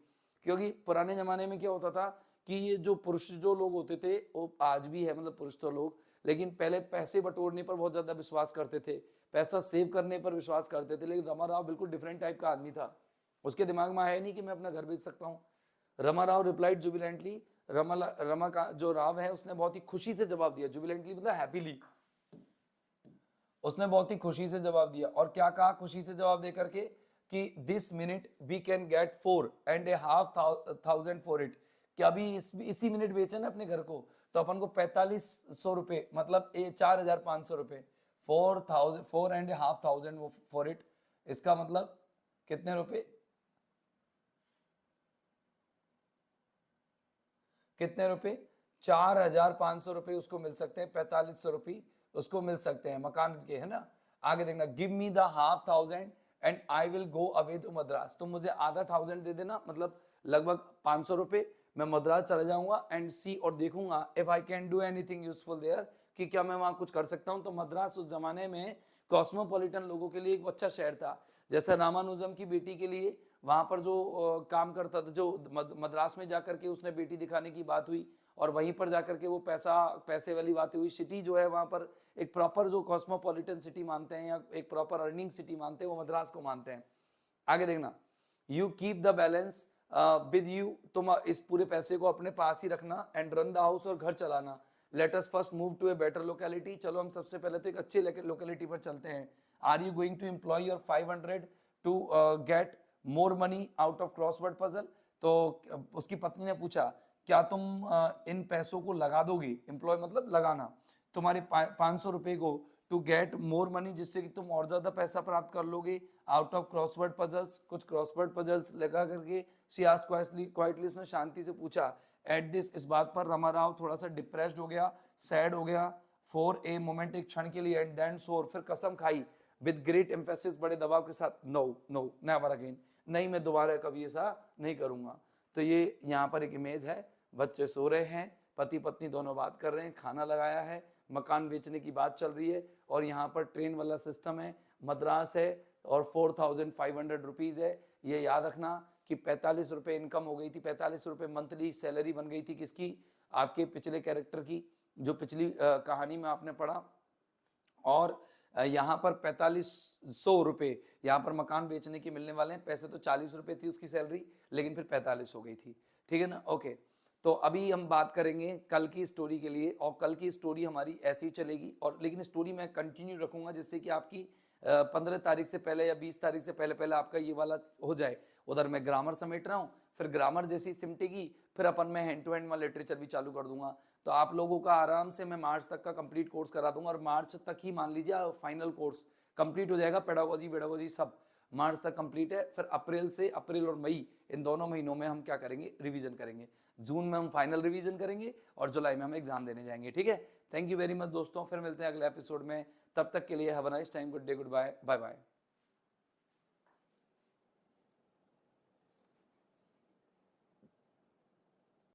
क्योंकि पुराने जमाने में क्या होता था कि ये जो पुरुष जो लोग होते थे, वो आज भी है, मतलब पुरुष तो लोग, लेकिन पहले पैसे बटोरने पर बहुत ज्यादा विश्वास करते थे, पैसा सेव करने पर विश्वास करते थे। लेकिन रामाराव बिल्कुल डिफरेंट टाइप का आदमी था, उसके दिमाग में है नहीं कि मैं अपना घर बेच सकता हूँ। रामाराव रिप्लाइड जुबिलेंटली, रमा का जो राव है, उसने बहुत ही खुशी से जवाब दिया। जुबिलेंटली मतलब हैप्पीली, उसने बहुत ही खुशी से जवाब दिया। और क्या कहा खुशी से जवाब दे करके, कि this minute we can get 4.5 thousand for it, कि अभी इसी मिनट बेचे ना अपने घर को, तो अपन को 4500 रुपये, मतलब 4500 रुपये, 4,500 फॉर इट। इसका मतलब कितने रुपए, कितने रुपए, 4500 रुपये उसको मिल सकते हैं, 4500 रुपये उसको मिल सकते हैं मकान के, है ना। आगे देखना, give me the 500 and I will go away to Madras. तुम मुझे आधा 1000 दे देना, मतलब लगभग 500 रुपये, मैं मद्रास चला जाऊंगा एंड सी, और देखूंगा if I can do anything useful there, कि क्या मैं वहां कुछ कर सकता हूं। तो मद्रास उस जमाने में कॉस्मोपॉलिटन लोगों के लिए एक अच्छा शहर था। जैसे रामानुजम की बेटी के लिए वहां पर जो काम करता था, जो मद्रास में जाकर के उसने बेटी दिखाने की बात हुई, और वहीं पर जाकर के वो पैसे वाली बातें हुई। सिटी जो है वहां पर एक प्रॉपर जो कॉस्मोपॉलिटन सिटी मानते हैं, या एक प्रॉपर अर्निंग सिटी मानते हैं, वो मद्रास को मानते हैं। आगे देखना, you keep the balance with you, तुम इस पूरे पैसे को अपने पास ही रखना, एंड रन द हाउस, और घर चलाना। Let us first move to a better locality, चलो हम सबसे पहले तो एक अच्छी लोकेलिटी पर चलते हैं। Are you going to employ your 500 to get more money out of crossword puzzle. तो उसकी पत्नी ने पूछा, क्या तुम इन पैसों को लगा दोगी, एम्प्लॉय मतलब लगाना, तुम्हारे 500 रुपए को, टू गेट मोर मनी, जिससे कि तुम और ज्यादा पैसा प्राप्त कर लोगे, आउट ऑफ क्रॉसवर्ड पजल्स, कुछ क्रॉसवर्ड पजल्स लगा करके। शी आस्क्ड क्वाइटली, उसने शांति से पूछा। एट दिस, इस बात पर रमाराव थोड़ा सा डिप्रेस्ड हो गया, सैड हो गया, फॉर ए मोमेंट, एक क्षण के लिए, एंड देन सोर, फिर कसम खाई, विद ग्रेट एम्फेसिस, बड़े दबाव के साथ, नो नो नेवर अगेन, नहीं मैं दोबारा कभी ऐसा नहीं करूंगा। तो ये यहाँ पर एक इमेज है, बच्चे सो रहे हैं, पति पत्नी दोनों बात कर रहे हैं, खाना लगाया है, मकान बेचने की बात चल रही है, और यहाँ पर ट्रेन वाला सिस्टम है, मद्रास है, और 4500 रुपीज़ है। ये याद रखना कि 45 रुपये इनकम हो गई थी, 45 रुपये मंथली सैलरी बन गई थी किसकी, आपके पिछले कैरेक्टर की, जो पिछली कहानी में आपने पढ़ा। और यहाँ पर 4500 रुपये यहाँ पर मकान बेचने के मिलने वाले हैं। पैसे तो 40 रुपये थी उसकी सैलरी, लेकिन फिर 45 हो गई थी, ठीक है ना। ओके, तो अभी हम बात करेंगे कल की स्टोरी के लिए, और कल की स्टोरी हमारी ऐसी चलेगी, और लेकिन स्टोरी मैं कंटिन्यू रखूंगा, जिससे कि आपकी 15 तारीख से पहले या 20 तारीख से पहले पहले आपका ये वाला हो जाए। उधर मैं ग्रामर समेट रहा हूँ, फिर ग्रामर जैसी सिमटेगी, फिर अपन मैं हैंड टू हैंड में लिटरेचर भी चालू कर दूंगा। तो आप लोगों का आराम से मैं मार्च तक का कंप्लीट कोर्स करा दूंगा, और मार्च तक ही मान लीजिए फाइनल कोर्स कंप्लीट हो जाएगा। पेडागोजी वेडागोजी सब मार्च तक कंप्लीट है। फिर अप्रैल और मई, इन दोनों महीनों में हम क्या करेंगे, रिवीजन करेंगे। जून में हम फाइनल रिवीजन करेंगे, और जुलाई में हम एग्जाम देने जाएंगे, ठीक है। थैंक यू वेरी मच दोस्तों, फिर मिलते हैं अगले एपिसोड में। तब तक के लिए have a nice time, good day, good bye, bye bye.